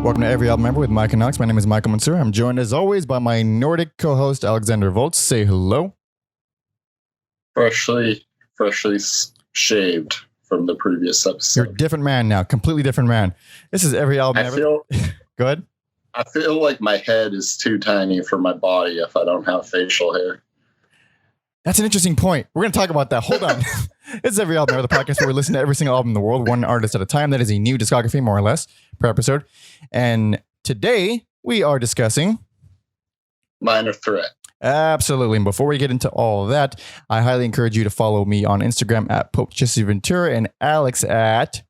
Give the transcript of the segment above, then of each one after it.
Welcome to Every Album Member with Mike and Knox. My name is Michael Mansour. I'm joined as always by my Nordic co-host Alexander Volz. Say hello. Freshly shaved from the previous episode. You're a different man now, completely different man. This is Every Album Member. Go ahead. I feel like my head is too tiny for my body if I don't have facial hair. That's an interesting point. We're going to talk about that. Hold on. This is Every Album Member, the podcast where we listen to every single album in the world, one artist at a time. That is a new discography, more or less, per episode. And today we are discussing Minor Threat. Absolutely. And before we get into all of that, I highly encourage you to follow me on Instagram at Pope Jesse Ventura and Alex at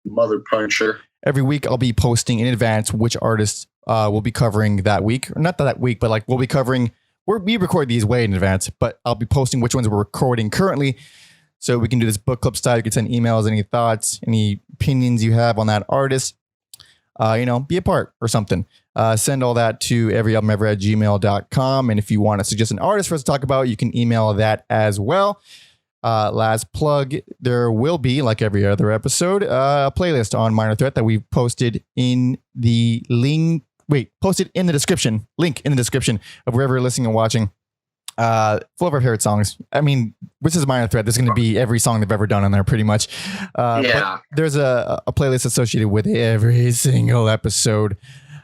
Mother Puncher. Every week I'll be posting in advance which artists we'll be covering that week. Or not that week, but like we'll be covering. We record these way in advance, but I'll be posting which ones we're recording currently. So we can do this book club style. You can send emails, any thoughts, any opinions you have on that artist. Be a part or something. Send all that to everyalbumever@gmail.com. And if you want to suggest an artist for us to talk about, you can email that as well. Last plug, there will be, like every other episode, a playlist on Minor Threat that we've posted in the link. Posted in the description, link in the description of wherever you're listening and watching. Full of our favorite songs. I mean, this is Minor Threat. There's going to be every song they've ever done on there pretty much. But there's a playlist associated with every single episode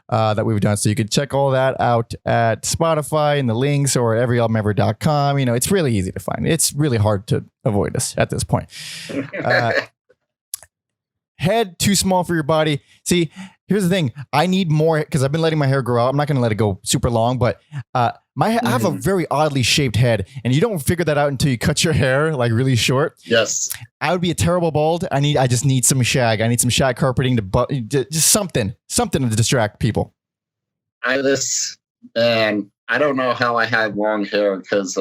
that we've done. So you can check all that out at Spotify in the links or everyalbumever.com. You know, it's really easy to find. It's really hard to avoid us at this point. Head too small for your body. See, here's the thing. I need more because I've been letting my hair grow out. I'm not going to let it go super long, but I have a very oddly shaped head, and you don't figure that out until you cut your hair like really short. Yes, I would be a terrible bald. I just need some shag. I need some shag carpeting just something to distract people. I don't know how I had long hair because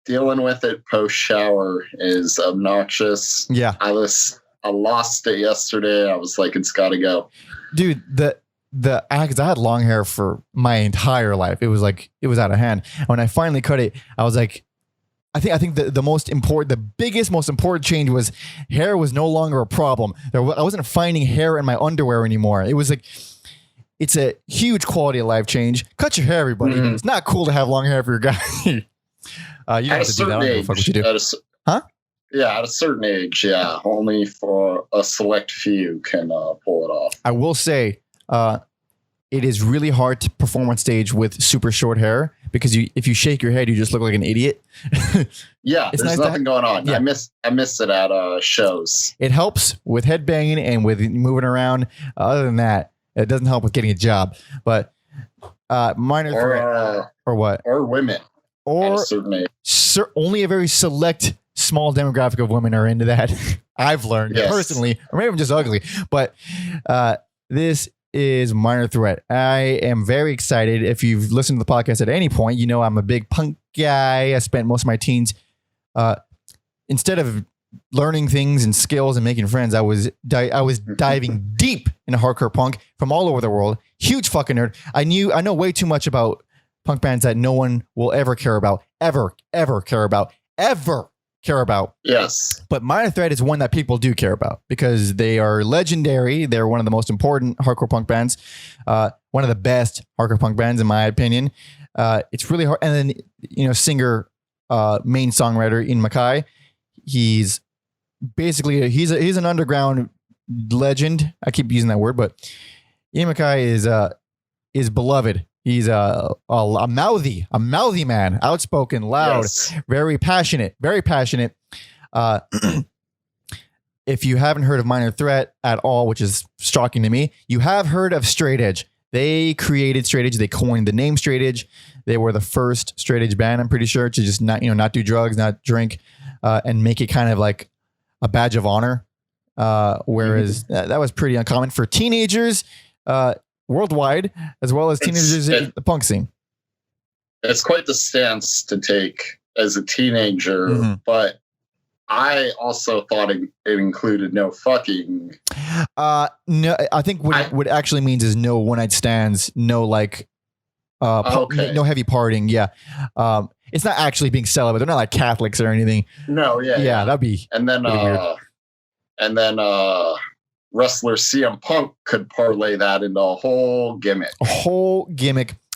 dealing with it post shower is obnoxious. Yeah, I lost it yesterday. I was like, it's got to go. Dude, because I had long hair for my entire life. It was out of hand. When I finally cut it, I was like, I think the biggest, most important change was hair was no longer a problem. I wasn't finding hair in my underwear anymore. It was like, it's a huge quality of life change. Cut your hair, everybody. Mm-hmm. It's not cool to have long hair for your guy. You don't have to do that. I don't give a fuck what you do. Huh? Yeah, at a certain age, yeah. Only for a select few can pull it off. I will say, it is really hard to perform on stage with super short hair because if you shake your head, you just look like an idiot. Yeah, there's nothing going on. Yeah. I miss it at shows. It helps with headbanging and with moving around. Other than that, it doesn't help with getting a job. But Minor Threat or what? Or women. Or at a certain age. Only a very select small demographic of women are into that. I've learned personally, or maybe I'm just ugly, but this is Minor Threat. I am very excited. If you've listened to the podcast at any point, you know I'm a big punk guy. I spent most of my teens, instead of learning things and skills and making friends, I was diving deep into hardcore punk from all over the world. Huge fucking nerd. I know way too much about punk bands that no one will ever care about, ever care about. Yes. But Minor Threat is one that people do care about because they are legendary. They're one of the most important hardcore punk bands. One of the best hardcore punk bands, in my opinion. It's really hard. And then, singer, main songwriter, Ian Mackaye. He's basically, he's an underground legend. I keep using that word, but Ian Mackaye is beloved. He's a mouthy man, outspoken, loud, very passionate. If you haven't heard of Minor Threat at all, which is shocking to me, you have heard of Straight Edge. They created Straight Edge. They coined the name Straight Edge. They were the first straight edge band, I'm pretty sure, to just not do drugs, not drink, and make it kind of like a badge of honor. Whereas that was pretty uncommon for teenagers. Worldwide, as well as teenagers in the punk scene. It's quite the stance to take as a teenager, but I also thought it included no fucking. No, I think what it actually means is no one-night stands, no no heavy partying. Yeah, it's not actually being celibate. They're not like Catholics or anything. No, yeah, that'd be. And then wrestler CM Punk could parlay that into a whole gimmick.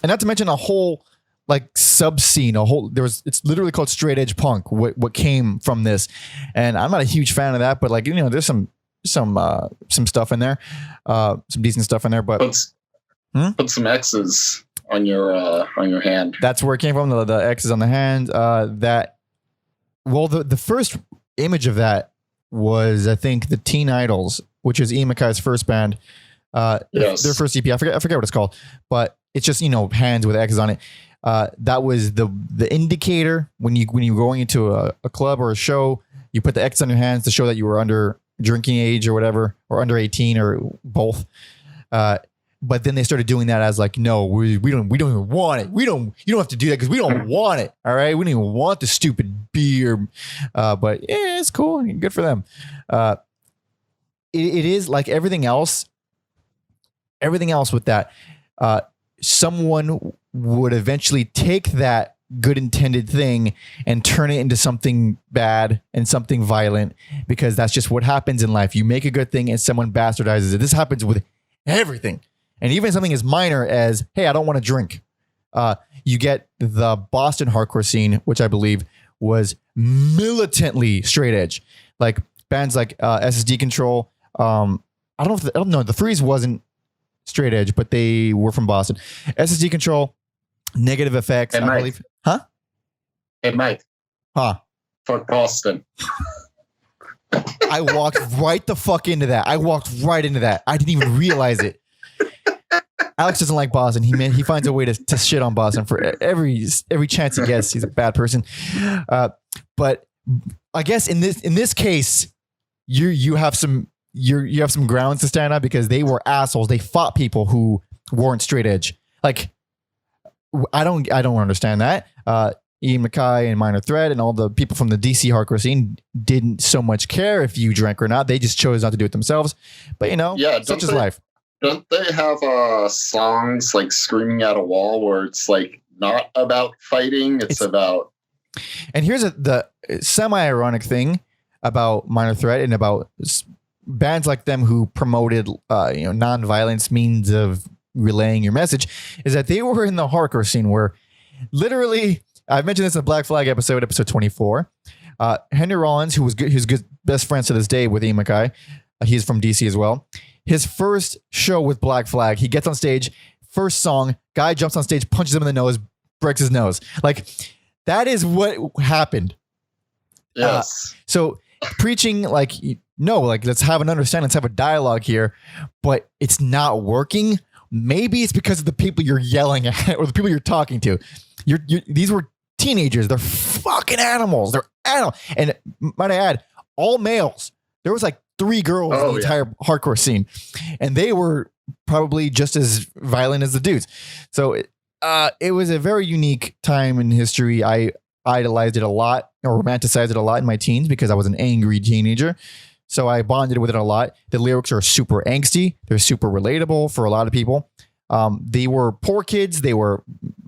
And not to mention a whole like sub scene, it's literally called straight edge punk, what came from this. And I'm not a huge fan of that, but like, there's some stuff in there, some decent stuff in there, but put some X's on your hand. That's where it came from. The X's on the hand, the first image of that was, I think, the Teen Idols, which is Ian Mackaye's first band. Yes. Their first EP. I forget what it's called, but it's just, hands with X's on it. That was the indicator when you're going into a club or a show, you put the X on your hands to show that you were under drinking age or whatever, or under 18 or both. But then they started doing that as like, no, we don't even want it. You don't have to do that because we don't want it. All right. We don't even want the stupid beer. But yeah, it's cool. Good for them. It is like everything else with that. Someone would eventually take that good intended thing and turn it into something bad and something violent, because that's just what happens in life. You make a good thing and someone bastardizes it. This happens with everything. And even something as minor as, hey, I don't want to drink. You get the Boston hardcore scene, which I believe was militantly straight edge. Like bands like SSD Control. I don't know. The Freeze wasn't straight edge, but they were from Boston. SSD Control, Negative Effects, I believe. Huh? Hey, Mike. Huh? Fuck Boston. I walked right the fuck into that. I didn't even realize it. Alex doesn't like Boston. He finds a way to shit on Boston for every chance he gets. He's a bad person. But I guess in this case, you have some grounds to stand on, because they were assholes. They fought people who weren't straight edge. Like I don't understand that. Ian Mackaye and Minor Threat and all the people from the DC hardcore scene didn't so much care if you drank or not. They just chose not to do it themselves. But such is life. Don't they have songs like Screaming at a Wall where it's like not about fighting, it's about... And here's the semi-ironic thing about Minor Threat and about bands like them who promoted non-violence means of relaying your message, is that they were in the hardcore scene where literally, I've mentioned this in the Black Flag episode 24. Henry Rollins, who's good best friends to this day with Ian Mackaye, he's from DC as well. His first show with Black Flag, he gets on stage, first song, guy jumps on stage, punches him in the nose, breaks his nose. Like, that is what happened. Yes. So preaching let's have an understanding, let's have a dialogue here, but it's not working. Maybe it's because of the people you're yelling at or the people you're talking to. These were teenagers. They're fucking animals. They're animals. And might I add, all males. There was like 3 girls in the entire hardcore scene, and they were probably just as violent as the dudes. So it was a very unique time in history. I idolized it a lot, or romanticized it a lot in my teens, because I was an angry teenager. So I bonded with it a lot. The lyrics are super angsty. They're super relatable for a lot of people. They were poor kids. They were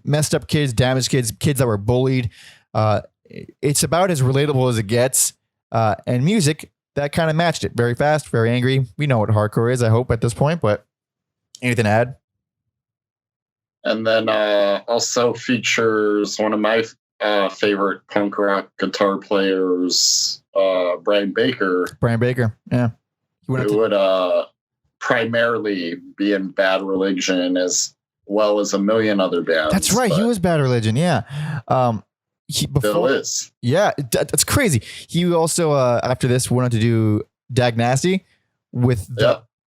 messed up kids, damaged kids, kids that were bullied. It's about as relatable as it gets. And music that kind of matched it. Very fast, very angry. We know what hardcore is, I hope, at this point, but anything to add? And then also features one of my favorite punk rock guitar players, Brian Baker. Yeah. Who would primarily be in Bad Religion as well as a million other bands. That's right. He was Bad Religion. Yeah. Still is. Yeah. That's crazy. He also, after this, went on to do Dag Nasty with,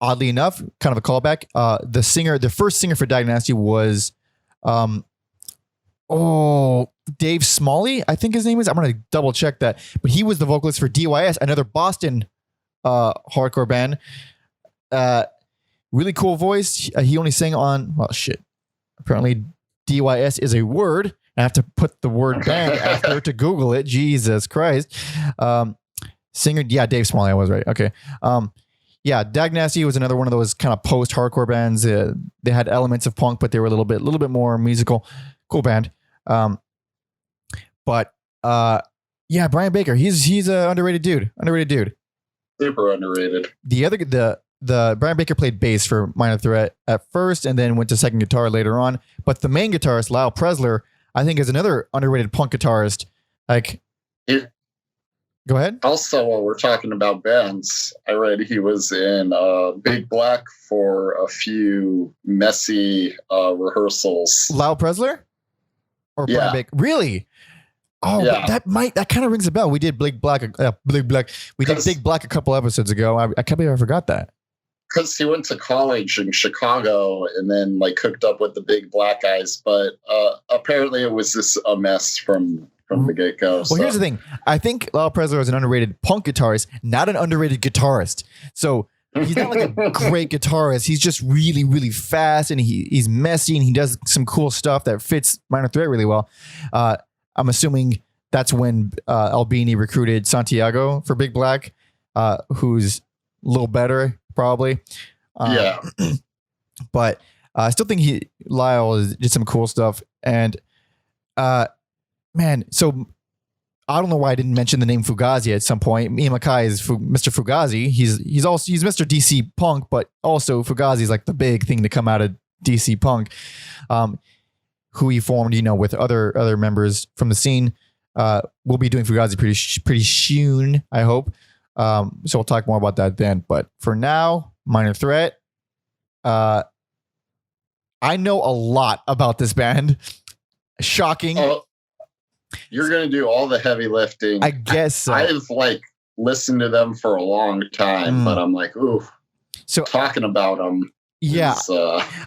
oddly enough, kind of a callback. The first singer for Dag Nasty was, Dave Smalley, I think his name is. I'm going to double check that. But he was the vocalist for DYS, another Boston hardcore band. Really cool voice. He only sang on, apparently DYS is a word. I have to put the word band after to Google it. Jesus Christ. Singer, Dave Smalley, I was right. Okay. Dag Nasty was another one of those kind of post-hardcore bands. They had elements of punk, but they were a little bit more musical. Cool band. Brian Baker, he's an underrated dude. Super underrated. The Brian Baker played bass for Minor Threat at first, and then went to second guitar later on. But the main guitarist, Lyle Presler, I think is another underrated punk guitarist. Like, go ahead. Also, while we're talking about bands, I read he was in Big Black for a few messy rehearsals. Lyle Presler? Or Yeah. Brian Baker? Really? Oh, Yeah. that kind of rings a bell. We did Big Black. We did Big Black a couple episodes ago. I can't believe I forgot that. Because he went to college in Chicago and then like hooked up with the Big Black guys, but apparently it was just a mess from the get-go. Well, here's the thing. I think Lyle Presler is an underrated punk guitarist, not an underrated guitarist. So he's not like a great guitarist. He's just really, really fast, and he's messy, and he does some cool stuff that fits Minor Threat really well. I'm assuming that's when Albini recruited Santiago for Big Black, who's a little better, probably. Yeah. But I still think Lyle did some cool stuff. And man, so I don't know why I didn't mention the name Fugazi at some point. Ian Mackaye is Mr. Fugazi. He's Mr. DC Punk, but also Fugazi is like the big thing to come out of DC Punk. Who he formed, with other members from the scene. We'll be doing Fugazi pretty soon, I hope. So we'll talk more about that then. But for now, Minor Threat. I know a lot about this band. Shocking. Oh, you're gonna do all the heavy lifting. I guess so. I've like listened to them for a long time, but I'm like, ooh. So talking about them. Yeah,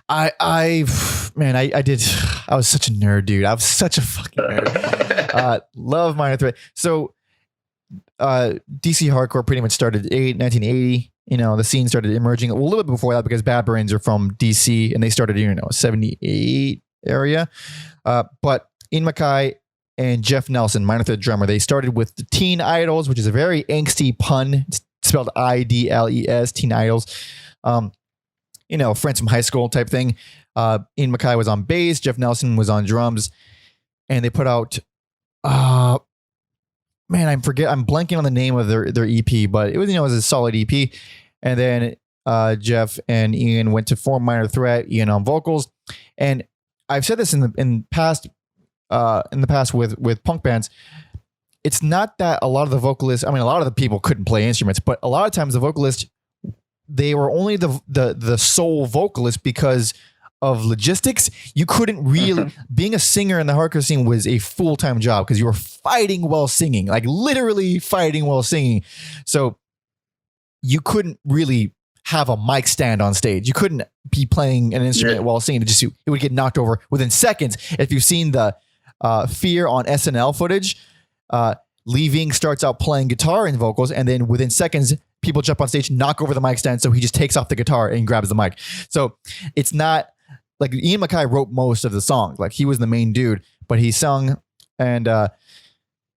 I was such a nerd, dude. I was such a fucking nerd. Love Minor Threat. So, DC hardcore pretty much started 1980. The scene started emerging a little bit before that because Bad Brains are from DC and they started 78 area. But Ian Mackaye and Jeff Nelson, Minor Threat drummer, they started with the Teen Idols, which is a very angsty pun. It's spelled IDLES, Teen Idols. Friends from high school type thing. Ian Mackaye was on bass. Jeff Nelson was on drums. And they put out, I'm blanking on the name of their EP, but it was a solid EP. And then Jeff and Ian went to form Minor Threat, Ian on vocals. And I've said this in the past with punk bands. It's not that a lot of the vocalists, a lot of the people couldn't play instruments, but a lot of times the vocalists, they were only the sole vocalist because of logistics. You couldn't really being a singer in the hardcore scene was a full-time job because you were fighting while singing, like literally fighting while singing. So you couldn't really have a mic stand on stage. You couldn't be playing an instrument while singing. It would get knocked over within seconds. If you've seen the Fear on SNL footage, Leaving starts out playing guitar and vocals, and then within seconds, people jump on stage, knock over the mic stand, so he just takes off the guitar and grabs the mic. So it's not like Ian Mackaye wrote most of the song. Like he was the main dude, but he sung. And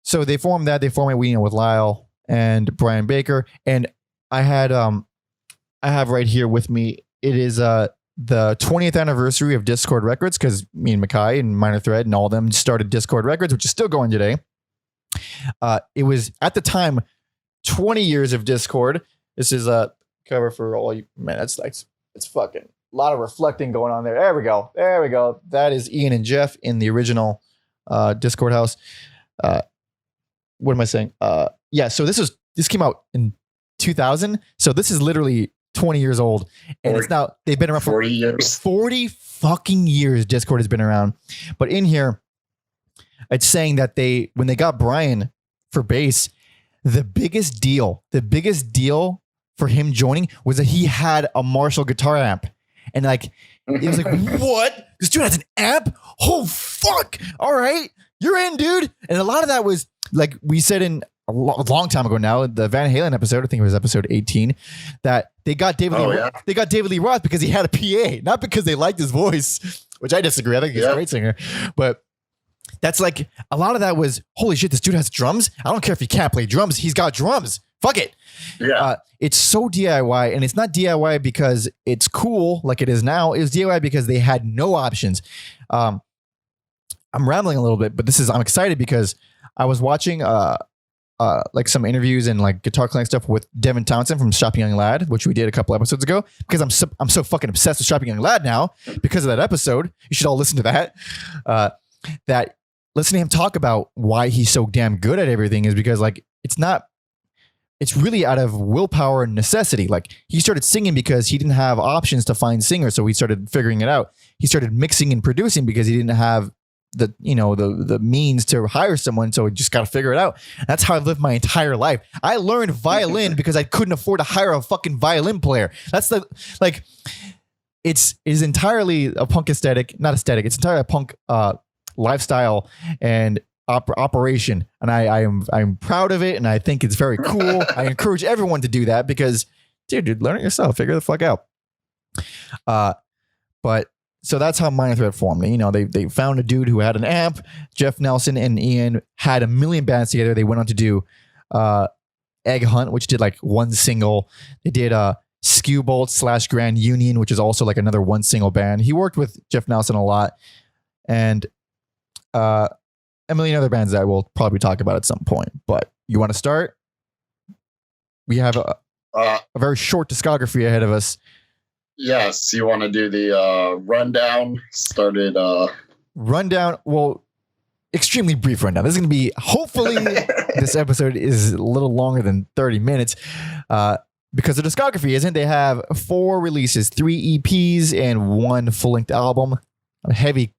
so they formed that. They formed it with Lyle and Brian Baker. And I have right here with me, it is the 20th anniversary of Discord Records, because me and Mackaye and Minor Threat and all of them started Discord Records, which is still going today. It was at the time 20 years of Discord. This is a cover for all you, man. That's like, it's fucking a lot of reflecting going on there. There we go. That is Ian and Jeff in the original Discord house. What am I saying? Yeah. So this came out in 2000. So this is literally 20 years old, and it's now, they've been around for 40 years. 40 fucking years. Discord has been around, but in here, it's saying that when they got Brian for bass, the biggest deal for him joining was that he had a Marshall guitar amp. And like, it was like, what? This dude has an amp? Oh, fuck. All right. You're in, dude. And a lot of that was like we said in a long time ago now, the Van Halen episode, I think it was episode 18, that they got David Lee Roth because he had a PA, not because they liked his voice, which I disagree. I think he's a great singer. But that's like, a lot of that was, holy shit, this dude has drums. I don't care if he can't play drums. He's got drums. Fuck it. Yeah. It's so DIY, and it's not DIY because it's cool like it is now. It was DIY because they had no options. I'm rambling a little bit, but I'm excited because I was watching a like some interviews and like guitar playing stuff with Devin Townsend from Shopping Young Lad, which we did a couple episodes ago, because I'm so fucking obsessed with Shopping Young Lad now because of that episode. You should all listen to that. That listening to him talk about why he's so damn good at everything is because like it's really out of willpower and necessity. Like he started singing because he didn't have options to find singers, so he started figuring it out. He started mixing and producing because he didn't have the means to hire someone, so he just got to figure it out. That's how I lived my entire life. I learned violin because I couldn't afford to hire a fucking violin player. That's is entirely a punk aesthetic, not aesthetic. It's entirely a punk lifestyle and operation, and I'm proud of it, and I think it's very cool. I encourage everyone to do that because, dude, learn it yourself. Figure the fuck out. But so that's how Minor Threat formed. You know, they found a dude who had an amp. Jeff Nelson and Ian had a million bands together. They went on to do Egg Hunt, which did like one single. They did Skew Bolt / Grand Union, which is also like another one single band. He worked with Jeff Nelson a lot, and a million other bands that we'll probably talk about at some point. But you want to start? We have a very short discography ahead of us. Yes, you want to do the rundown? Rundown. Well, extremely brief rundown. This is going to be, hopefully, this episode is a little longer than 30 minutes because the discography isn't. They have 4 releases, 3 EPs, and 1 full-length album. Heavy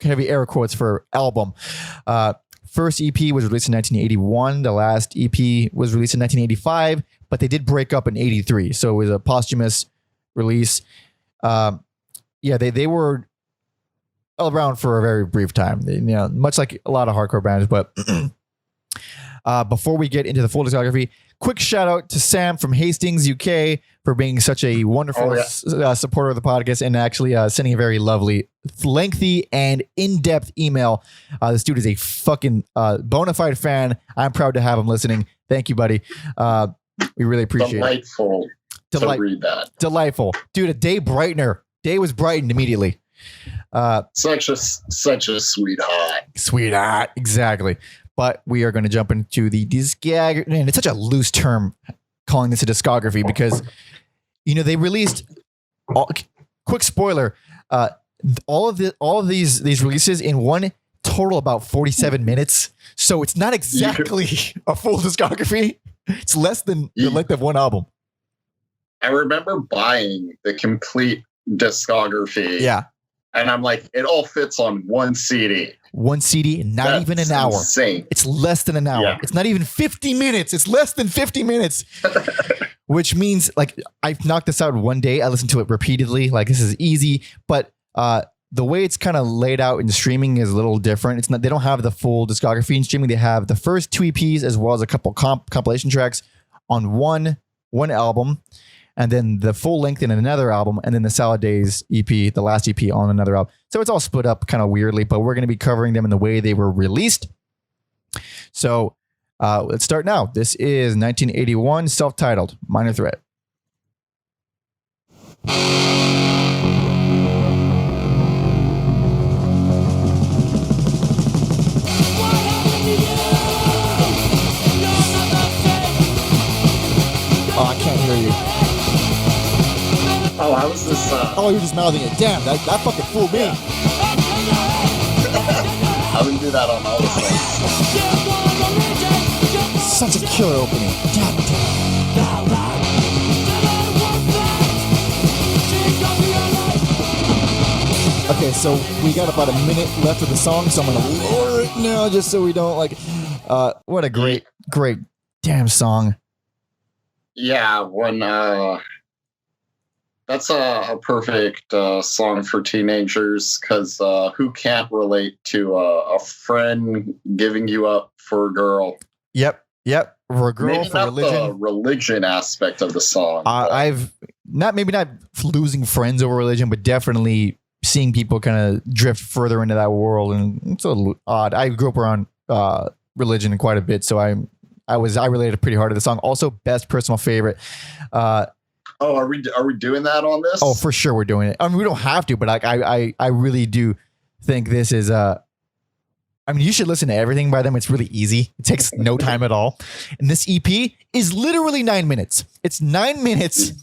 air quotes for album. First EP was released in 1981. The last EP was released in 1985, but they did break up in 83. So it was a posthumous release. They were around for a very brief time. Much like a lot of hardcore bands. But before we get into the full discography, quick shout out to Sam from Hastings, UK, for being such a wonderful supporter of the podcast and actually sending a very lovely, lengthy, and in-depth email. This dude is a fucking bona fide fan. I'm proud to have him listening. Thank you, buddy. We really appreciate it. To read that. Delightful. Dude, a day brightener. Day was brightened immediately. Such a sweetheart. Sweetheart, exactly. But we are going to jump into the discography. Man, it's such a loose term calling this a discography because, they released, quick spoiler, all of these releases in one total about 47 minutes. So it's not exactly a full discography. It's less than the length of one album. I remember buying the complete discography. Yeah. And I'm like, it all fits on one CD. One CD, not even an hour. Insane. It's less than an hour. Yeah. It's not even 50 minutes. It's less than 50 minutes. Which means, like, I've knocked this out in one day. I listened to it repeatedly. Like, this is easy. But the way it's kind of laid out in streaming is a little different. It's not. They don't have the full discography in streaming. They have the first 2 EPs as well as a couple compilation tracks on one album. And then the full length in another album, and then the Salad Days EP, the last EP on another album. So it's all split up kind of weirdly, but we're going to be covering them in the way they were released. So let's start now. This is 1981, self-titled, Minor Threat. Oh, I can't hear you. Oh, I was just... Oh, you're just mouthing it. Damn, that fucking fooled me. I wouldn't do that on all the songs. Such a killer opening. Damn it. Okay, so we got about a minute left of the song, so I'm going to lower it now just so we don't, like... what a great damn song. Yeah, that's a perfect song for teenagers because who can't relate to a friend giving you up for a girl? Yep. For a girl, maybe for not religion. The religion aspect of the song. I've maybe not losing friends over religion, but definitely seeing people kind of drift further into that world, and it's a little odd. I grew up around religion quite a bit, so I related pretty hard to the song. Also, best personal favorite. Are we doing that on this? Oh, for sure we're doing it. I mean, we don't have to, but I really do think this is I mean, you should listen to everything by them. It's really easy. It takes no time at all. And this EP is literally 9 minutes. It's 9 minutes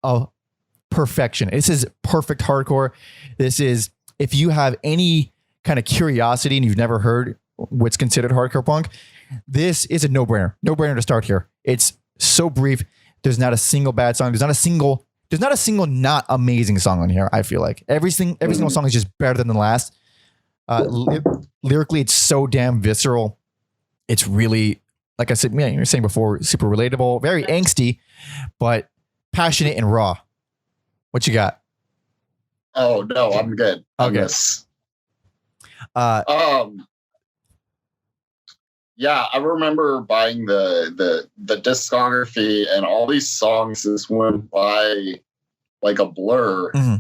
of perfection. This is perfect hardcore. This is, if you have any kind of curiosity and you've never heard what's considered hardcore punk, this is a no-brainer. No-brainer to start here. It's so brief. There's not a single bad song. There's not a single not amazing song on here. I feel like every single song is just better than the last. Lyrically, it's so damn visceral. It's really, like I said, yeah, you were saying before, super relatable, very angsty, but passionate and raw. What you got? Oh no, I'm good. Okay. Yeah, I remember buying the discography, and all these songs just went by like a blur. Mm-hmm.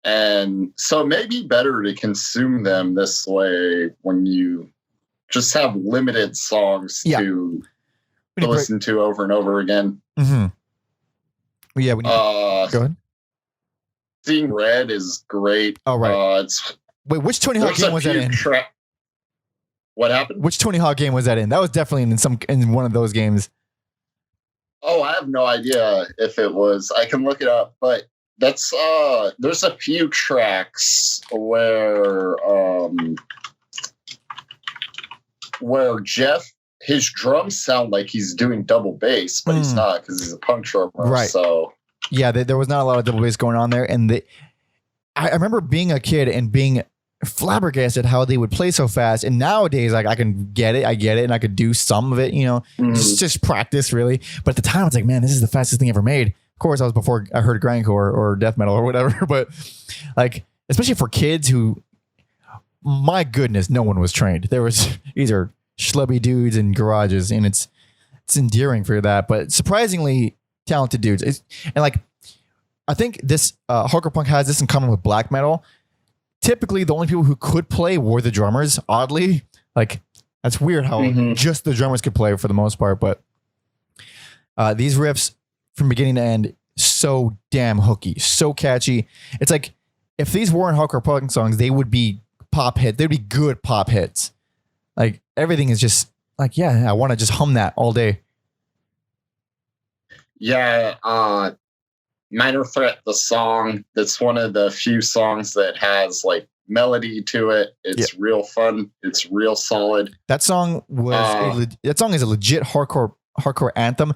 And so it may be better to consume them this way when you just have limited songs to listen to over and over again. Mm-hmm. Yeah. Go ahead. Seeing Red is great. Oh, right. Wait, which Tony Hawk game was that in? What happened? Which Tony Hawk game was that in? That was definitely in one of those games. Oh, I have no idea if it was. I can look it up, but that's there's a few tracks where Jeff, his drums sound like he's doing double bass, but he's not, because he's a punk drummer. Right. So yeah, there was not a lot of double bass going on there, and I remember being a kid and being flabbergasted how they would play so fast. And nowadays, like, I get it, and I could do some of it, just practice, really. But at the time, I was like, man, this is the fastest thing ever made. Of course, I was before I heard grindcore or death metal or whatever. But like, especially for kids who, my goodness, no one was trained. These are schlubby dudes in garages, and it's endearing for that. But surprisingly talented dudes. And like, I think this hardcore punk has this in common with black metal. Typically, the only people who could play were the drummers. Oddly, like, that's weird how just the drummers could play for the most part. But these riffs, from beginning to end, so damn hooky, so catchy. It's like, if these weren't hardcore punk songs, they would be pop hits. They'd be good pop hits. Like, everything is just like, yeah, I want to just hum that all day. Yeah, Minor Threat, the song, that's one of the few songs that has like melody to it. It's real fun. It's real solid. That song is a legit hardcore anthem.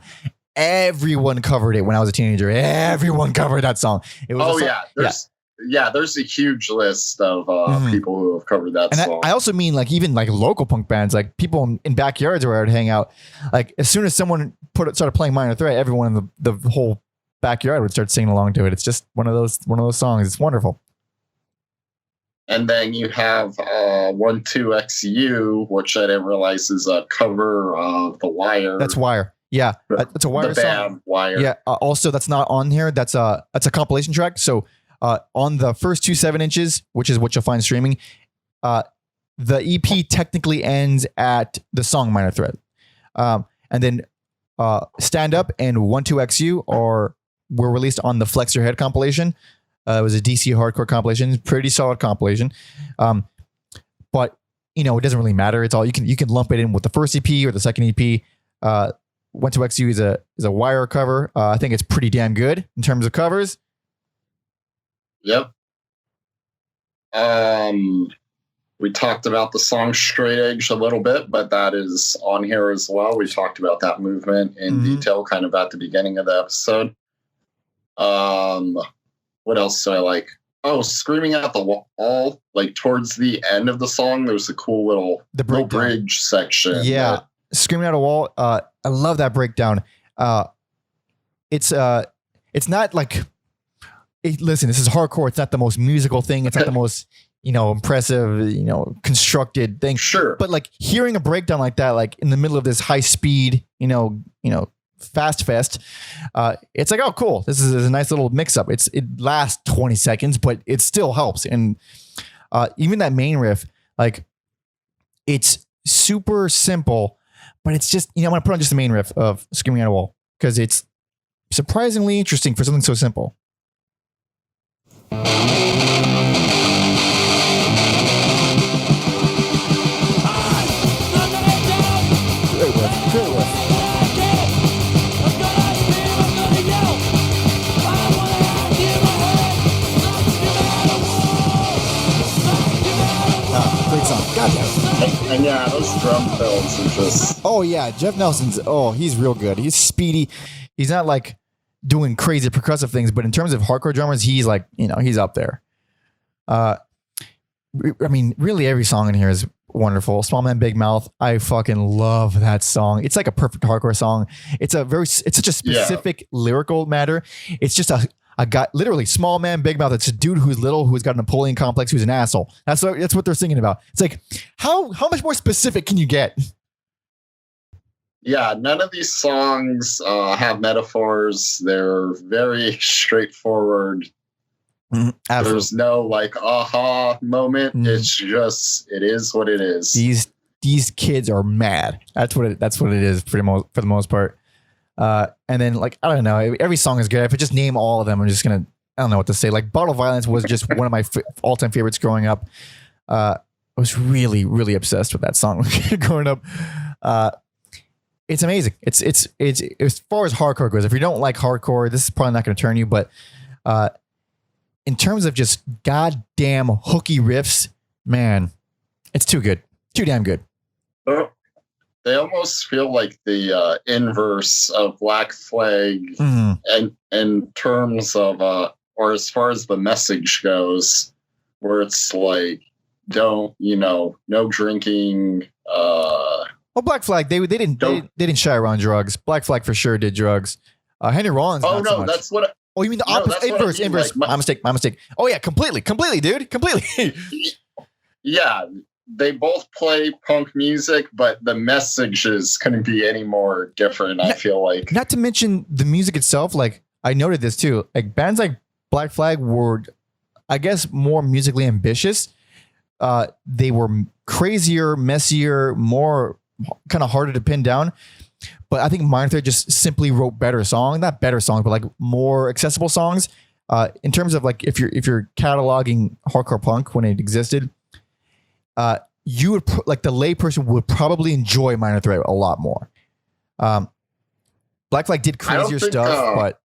Everyone covered it when I was a teenager. Everyone covered that song. It was there's a huge list of people who have covered that song. I also mean, like, even like local punk bands, like people in backyards where I would hang out. Like, as soon as someone started playing Minor Threat, everyone in the whole backyard would start singing along to it. It's just one of those songs. It's wonderful. And then you have 12XU, which I didn't realize is a cover of The Wire. That's Wire. Yeah, it's a Wire the song. Band Wire. Yeah. Also, that's not on here. That's a compilation track. So on the first 2 7-inches, which is what you'll find streaming, the EP technically ends at the song Minor Threat, and then Stand Up and 12XU were released on the Flex Your Head compilation. It was a DC hardcore compilation, pretty solid compilation. But it doesn't really matter. It's all you can lump it in with the first EP or the second EP. 12XU is a Wire cover. I think it's pretty damn good in terms of covers. Yep. We talked about the song Straight Edge a little bit, but that is on here as well. We talked about that movement in detail kind of at the beginning of the episode. What else do I like? Oh, Screaming at the Wall. Like, towards the end of the song, there's a cool little bridge section. Yeah. Screaming at a Wall. I love that breakdown. It's not like, listen, this is hardcore. It's not the most musical thing. It's not the most, impressive, constructed thing. Sure. But like, hearing a breakdown like that, like in the middle of this high speed, fast fest, it's like, oh, cool. This is a nice little mix up. It lasts 20 seconds, but it still helps. And even that main riff, like, it's super simple, but it's just, I'm going to put on just the main riff of Screaming at a Wall because it's surprisingly interesting for something so simple. And yeah, those drum fills are just... Oh, yeah. Jeff Nelson's... Oh, he's real good. He's speedy. He's not like doing crazy percussive things, but in terms of hardcore drummers, he's like, he's up there. I mean, really every song in here is wonderful. Small Man, Big Mouth. I fucking love that song. It's like a perfect hardcore song. It's such a specific lyrical matter. It's just a guy, literally Small Man, Big Mouth. It's a dude who's little, who's got a Napoleon complex, who's an asshole. That's what they're singing about. It's like, how much more specific can you get? Yeah, none of these songs have metaphors. They're very straightforward. There's no like aha moment. It's just, it is what it is. These kids are mad. That's what it is for the most part. And then like, I don't know, every song is good. If I just name all of them, I'm just gonna, I don't know what to say. Like Bottle Violence was just one of my all-time favorites growing up. I was really, really obsessed with that song growing up. It's amazing. It's as far as hardcore goes. If you don't like hardcore, this is probably not going to turn you. But in terms of just goddamn hooky riffs, man, it's too good, too damn good. They almost feel like the inverse of Black Flag, and in terms of or as far as the message goes, where it's like, don't, no drinking. Well, Black Flag, they didn't shy around drugs. Black Flag for sure did drugs. Henry Rollins. Oh not no, so much. that's what. Oh, you mean the opposite? Inverse. Like my mistake. Oh yeah, completely, dude, completely. Yeah, they both play punk music, but the messages couldn't be any more different. I feel like. Not to mention the music itself. Like I noted this too. Like bands like Black Flag were, I guess, more musically ambitious. They were crazier, messier, more kind of harder to pin down. But I think Minor Threat just simply wrote not better songs, but like more accessible songs. In terms of like if you're cataloging hardcore punk when it existed, you would like the layperson would probably enjoy Minor Threat a lot more. Black Flag did crazier stuff, but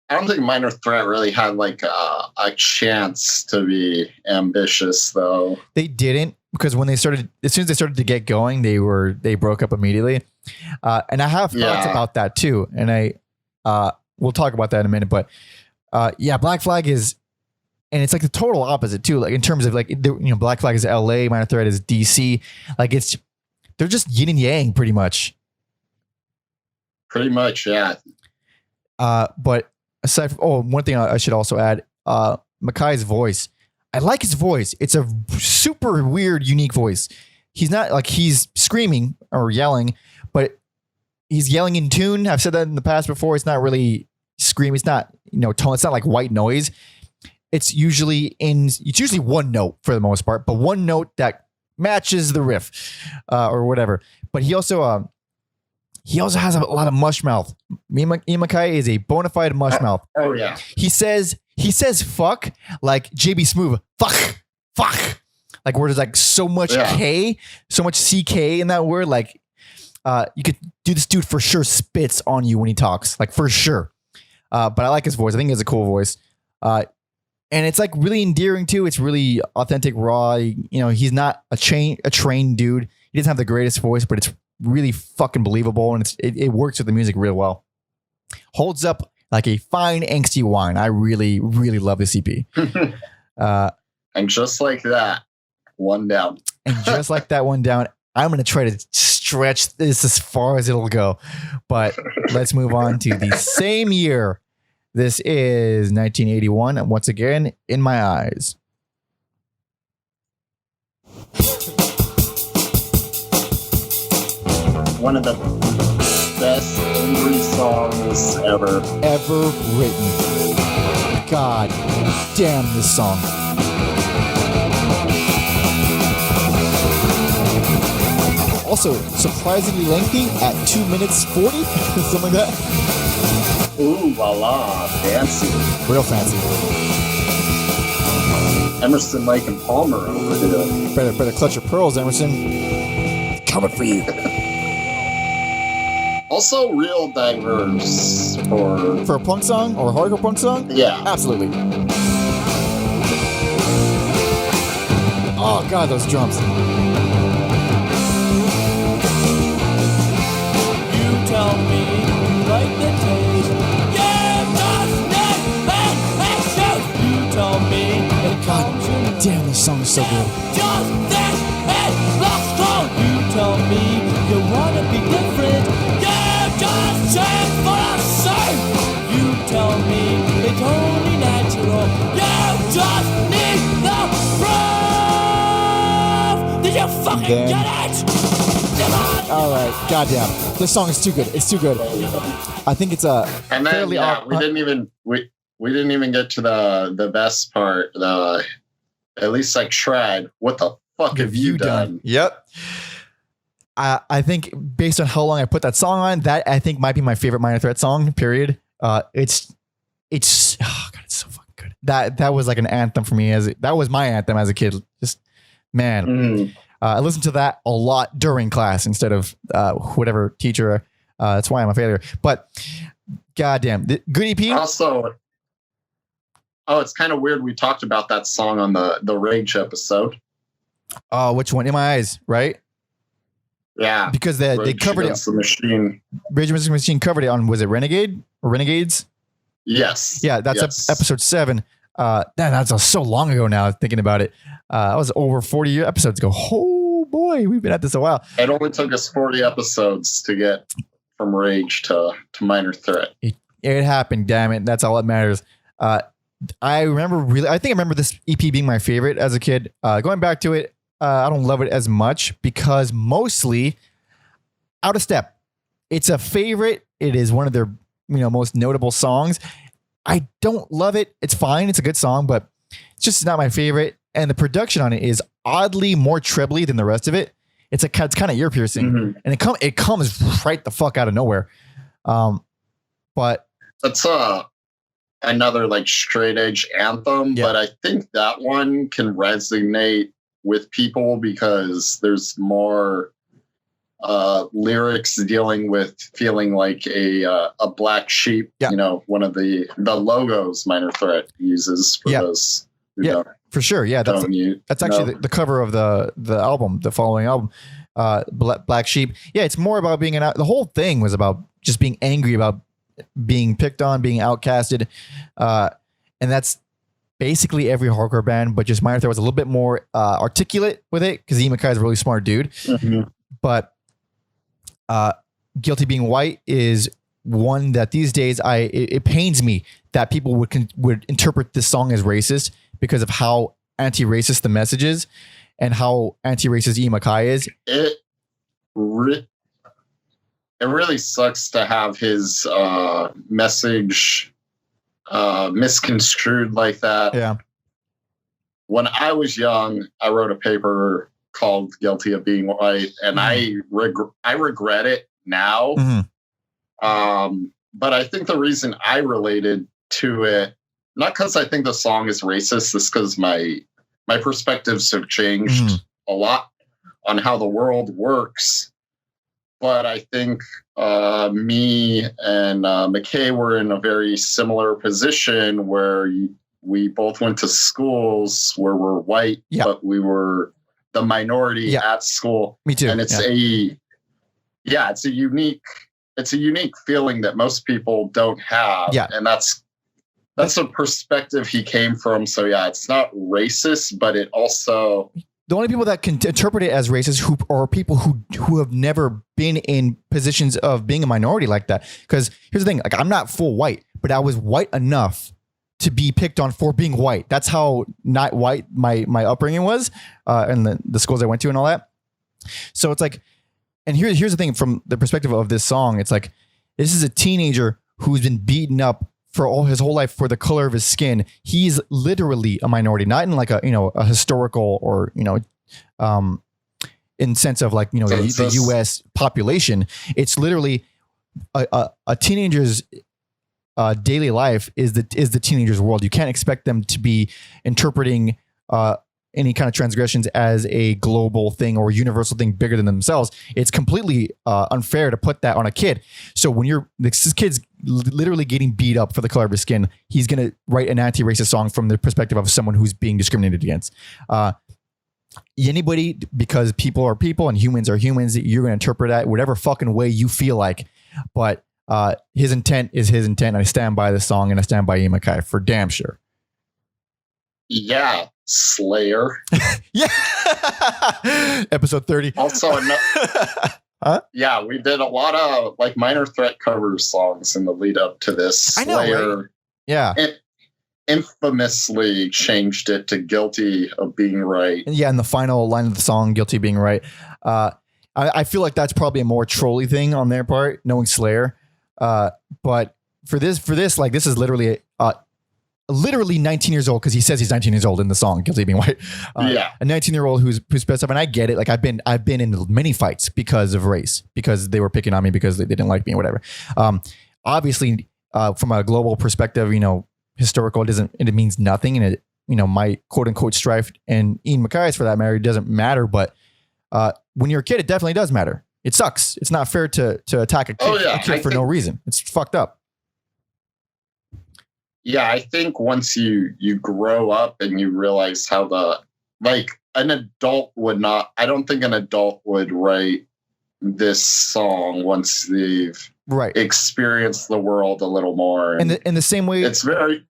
I don't think Minor Threat really had like a chance to be ambitious, though. They didn't, because when as soon as they started to get going, they broke up immediately. And I have thoughts about that too, and we'll talk about that in a minute. But Black Flag is, and it's like the total opposite too. Like in terms of like Black Flag is LA, Minor Threat is DC. Like they're just yin and yang pretty much. Pretty much, yeah. But aside from, one thing I should also add, Mackaye's voice. I like his voice. It's a super weird, unique voice. He's not like he's screaming or yelling, but he's yelling in tune. I've said that in the past before. It's not really scream. It's not, tone. It's not like white noise. It's usually one note for the most part, but one note that matches the riff, or whatever. But he also has a lot of mush mouth. Ian Mackaye is a bona fide mush mouth. Oh yeah. He says fuck like JB Smoove. Fuck. Like where there's like so much K, so much CK in that word. Like you could do this dude for sure spits on you when he talks, like for sure. But I like his voice. I think he has a cool voice. And it's like really endearing too. It's really authentic, raw. He's not a trained dude. He doesn't have the greatest voice, but it's really fucking believable, and it works with the music real well. Holds up like a fine angsty wine. I really, really love this EP. And just like that, one down. And just like that one down, I'm going to try to stretch this as far as it'll go. But let's move on to the same year. This is 1981, and once again, In My Eyes. One of the best angry songs ever written. God damn this song. Also, surprisingly lengthy at 2 minutes 40, something like that. Ooh la la, fancy. Real fancy. Emerson, Lake, and Palmer over here. Better clutch your pearls, Emerson. Coming for you. Also real diverse for a punk song or a hardcore punk song? Yeah. Absolutely. Oh god, those drums. so good. Just think it looks cold. You tell me you wanna be different. You just check for a sign. You tell me it's only natural. You just need the proof. Did you fucking get it? All right, goddamn, this song is too good. It's too good. I think it's a and then fairly. we didn't even get to the best part. At least like Shred. What the fuck have you done? Yep. I think based on how long I put that song on, that I think might be my favorite Minor Threat song. Period. It's oh god, it's so fucking good. That was like an anthem for me that was my anthem as a kid. Just man. Mm. I listened to that a lot during class instead of whatever teacher. That's why I'm a failure. But goddamn, good EP. Also, it's kind of weird. We talked about that song on the Rage episode. Oh, which one? In My Eyes, right? Yeah, because they covered it. The Machine. Rage Against the Machine covered it on, was it Renegade or Renegades? Yes. Yeah, that's episode 7. That's so long ago now. Thinking about it, that was over 40 episodes ago. Oh boy, we've been at this a while. It only took us 40 episodes to get from Rage to Minor Threat. It happened. Damn it, that's all that matters. I remember this EP being my favorite as a kid. Going back to it, I don't love it as much because mostly Out of Step. It's a favorite. It is one of their most notable songs. I don't love it. It's fine. It's a good song, but it's just not my favorite. And the production on it is oddly more trebly than the rest of it. It's kind of ear piercing, mm-hmm. and it comes right the fuck out of nowhere. But that's another like straight edge anthem, yeah. But I think that one can resonate with people because there's more lyrics dealing with feeling like a black sheep. Yeah. One of the logos Minor Threat uses for those. For sure. Yeah, that's actually the cover of the album, the following album, Black Sheep. Yeah, it's more about being the whole thing was about just being angry about being picked on, being outcasted, and that's basically every hardcore band. But just Minor Threat was a little bit more articulate with it because Ian Mackaye is a really smart dude. Mm-hmm. But Guilty Being White is one that these days it pains me that people would interpret this song as racist because of how anti-racist the message is and how anti-racist Ian Mackaye is. It really sucks to have his message misconstrued like that. Yeah. When I was young, I wrote a paper called Guilty of Being White, and I regret it now. Mm-hmm. But I think the reason I related to it, not because I think the song is racist, it's because my perspectives have changed a lot on how the world works. But I think me and Mackaye were in a very similar position where we both went to schools where we're white, but we were the minority at school. Me too. And it's it's a unique feeling that most people don't have. Yeah. And that's a perspective he came from. So it's not racist, but it also, the only people that can interpret it as racist are people who have never been in positions of being a minority like that. Because here's the thing, like I'm not full white, but I was white enough to be picked on for being white. That's how not white my upbringing was, and the schools I went to and all that. So it's like, and here's the thing from the perspective of this song, it's like, this is a teenager who's been beaten up for his whole life for the color of his skin. He's literally a minority, not in like a historical or, in sense of like, the US population. It's literally a teenager's daily life is the teenager's world. You can't expect them to be interpreting any kind of transgressions as a global thing or universal thing bigger than themselves. It's completely unfair to put that on a kid. So when this kid's literally getting beat up for the color of his skin, he's going to write an anti-racist song from the perspective of someone who's being discriminated against. Anybody, because people are people and humans are humans, you're going to interpret that whatever fucking way you feel like. But his intent is his intent. I stand by the song and I stand by Ian Mackaye for damn sure. Yeah. Slayer. Yeah. Episode 30. Also, Huh? yeah, we did a lot of like Minor Threat cover songs in the lead up to this. I know, Slayer right? Yeah. Infamously changed it to Guilty of Being Right. Yeah, and the final line of the song, Guilty of Being Right. I feel like that's probably a more trolly thing on their part, knowing Slayer. But for this, like this is literally 19 years old, because he says he's 19 years old in the song Guilty of Being White. Yeah. A 19-year-old who's pissed off, and I get it. Like I've been in many fights because of race, because they were picking on me because they didn't like me or whatever. Obviously, from a global perspective, historical, it means nothing, and it, my quote unquote strife and Ian Mackaye's for that matter, it doesn't matter. But when you're a kid, it definitely does matter. It sucks. It's not fair to attack a kid for no reason. It's fucked up. Yeah, I think once you grow up and you realize how an adult would not, I don't think an adult would write this song once they've experienced the world a little more. And in the same way, it's very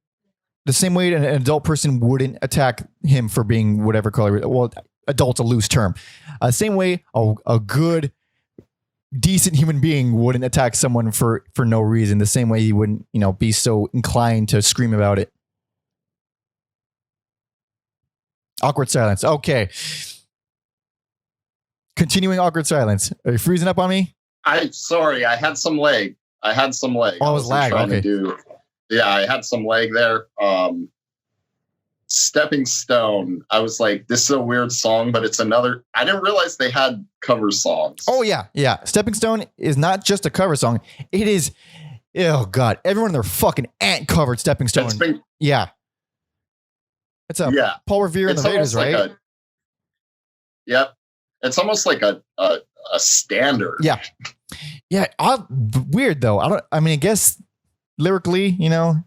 the same way an adult person wouldn't attack him for being whatever color. Well, adult's a loose term. Same way a good, decent human being wouldn't attack someone for no reason. The same way he wouldn't, be so inclined to scream about it. Awkward silence. Okay. Continuing awkward silence. Are you freezing up on me? Sorry, I had some lag. Oh, it was lag. Okay. I had some lag there. Stepping Stone, I was like, this is a weird song, but it's another. I didn't realize they had cover songs. Oh, yeah. Yeah. Stepping Stone is not just a cover song. It is. Oh, God. Everyone in their fucking aunt covered Stepping Stone. Yeah. It's Paul Revere and the Raiders, right? Yep. It's almost like a standard. Yeah. Yeah. Weird, though. I guess lyrically,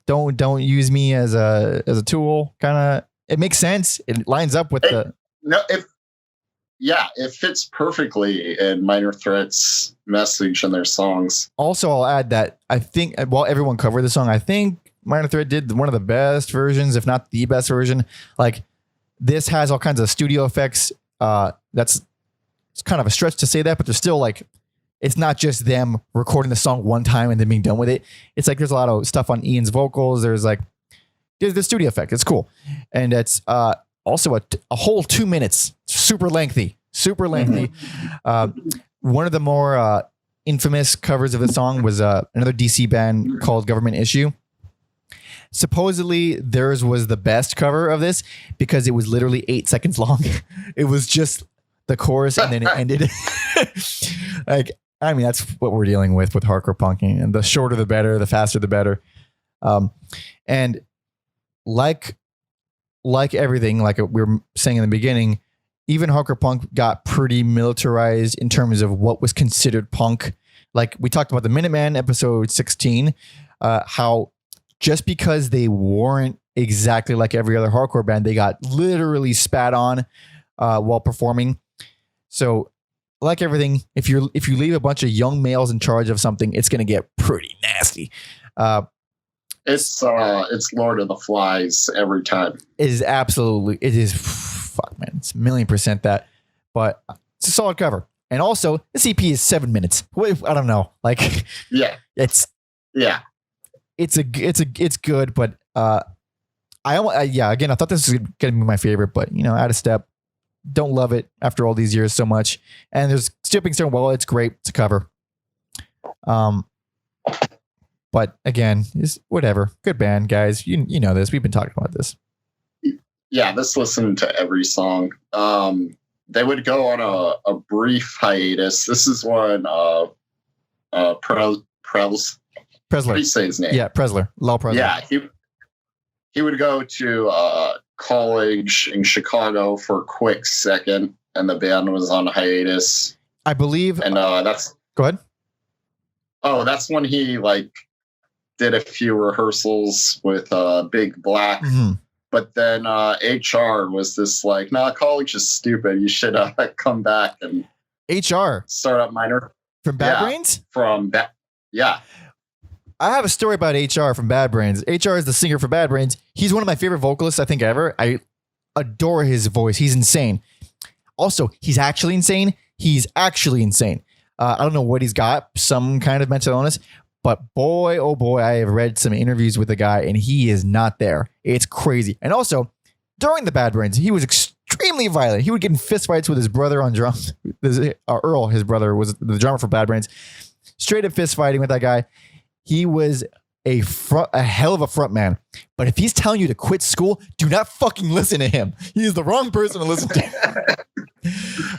don't use me as a tool. Kind of, it makes sense. It lines up with it fits perfectly in Minor Threat's message in their songs. Also, I'll add that I think while everyone covered the song, I think Minor Threat did one of the best versions, if not the best version. Like this has all kinds of studio effects. It's kind of a stretch to say that, but there's still like, it's not just them recording the song one time and then being done with it. It's like there's a lot of stuff on Ian's vocals. There's the studio effect. It's cool. And it's also a whole 2 minutes. Super lengthy. Mm-hmm. One of the more infamous covers of the song was another DC band called Government Issue. Supposedly theirs was the best cover of this because it was literally 8 seconds long. It was just the chorus and then it ended. That's what we're dealing with hardcore punking, and the shorter the better, the faster the better. And like everything, like we were saying in the beginning, even hardcore punk got pretty militarized in terms of what was considered punk. Like we talked about the Minutemen episode 16, how just because they weren't exactly like every other hardcore band, they got literally spat on while performing. So like everything, if you leave a bunch of young males in charge of something, it's going to get pretty nasty. It's Lord of the Flies every time. It is absolutely. It is. Fuck, man. It's 1,000,000% that. But it's a solid cover. And also, this EP is 7 minutes. I don't know. Like, yeah, it's good, but again, I thought this was gonna be my favorite, but out of step. Don't love it after all these years so much. And there's Stepping Stone. Well, it's great. It's a cover. But again, it's whatever. Good band, guys. You know this. We've been talking about this. Yeah, let's listen to every song. They would go on a brief hiatus. This is when Presler. How do you say his name? Yeah, Presler. Lal Presler. Yeah, he would go to college in Chicago for a quick second, and the band was on hiatus, I believe. And that's go ahead. Oh, that's when he did a few rehearsals with Big Black. Mm-hmm. But then HR was this college is stupid. You should come back and HR start up Minor from Bad Brains. Yeah. I have a story about HR from Bad Brains. HR is the singer for Bad Brains. He's one of my favorite vocalists I think ever. adore his voice. He's insane. Also, he's actually insane. He's actually insane. I don't know what he's got, some kind of mental illness, but boy, oh boy, I have read some interviews with the guy and he is not there. It's crazy. And also, during the Bad Brains, he was extremely violent. He would get in fistfights with his brother on drums. Earl, his brother, was the drummer for Bad Brains. Straight up fist fighting with that guy. He was a hell of a front man. But if he's telling you to quit school, do not fucking listen to him. He is the wrong person to listen to.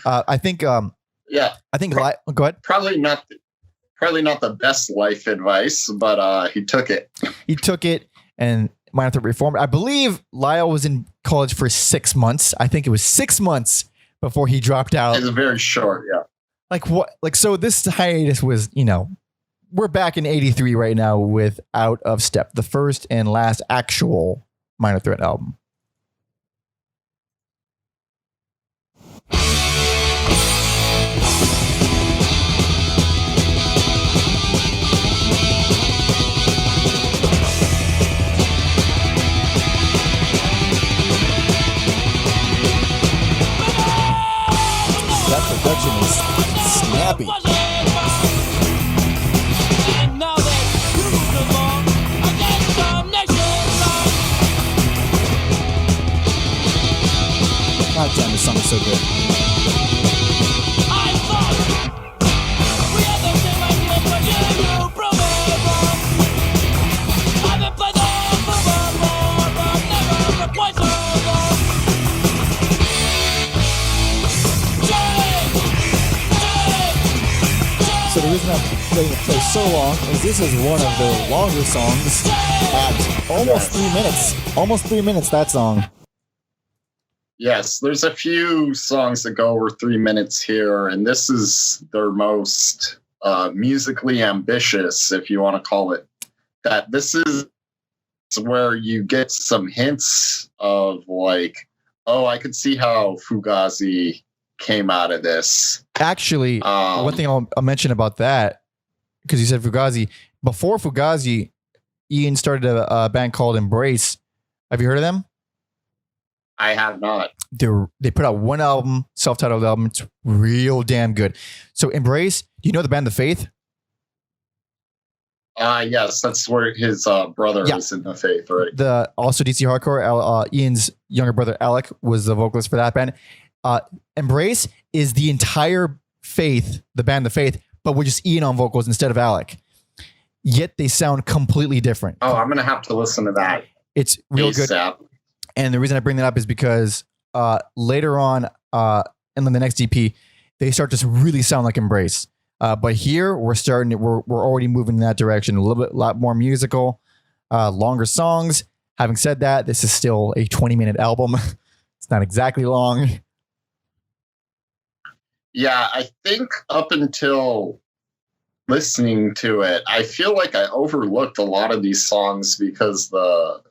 I think. Go ahead. Probably not the best life advice, but he took it. He took it and minor threat reformed. I believe Lyle was in college for 6 months. I think it was 6 months before he dropped out. It's very short, yeah. Like what? Like, so this hiatus was, we're back in 83 right now with Out of Step, the first and last actual Minor Threat album. That production is snappy. God damn, this song is so good. So the reason I'm letting it play so long is this is one of the longer songs at almost 3 minutes. Almost 3 minutes, that song. Yes, there's a few songs that go over 3 minutes here, and this is their most musically ambitious, if you want to call it that. This is where you get some hints of like, oh, I could see how Fugazi came out of this. Actually, one thing I'll mention about that, because you said Fugazi. Before Fugazi, Ian started a band called Embrace. Have you heard of them? I have not. They put out one album, self-titled album. It's real damn good. So Embrace, do you know the band The Faith? Yes, that's where his brother is in The Faith, right? The also DC Hardcore. Ian's younger brother Alec was the vocalist for that band. Embrace is the entire Faith, the band The Faith, but with just Ian on vocals instead of Alec. Yet they sound completely different. Oh, I'm gonna have to listen to that. It's real good. And the reason I bring that up is because later on in the next EP, they start to really sound like Embrace. But here we're already moving in that direction. A lot more musical, longer songs. Having said that, this is still a 20-minute album. It's not exactly long. Yeah, I think up until listening to it, I feel like I overlooked a lot of these songs because the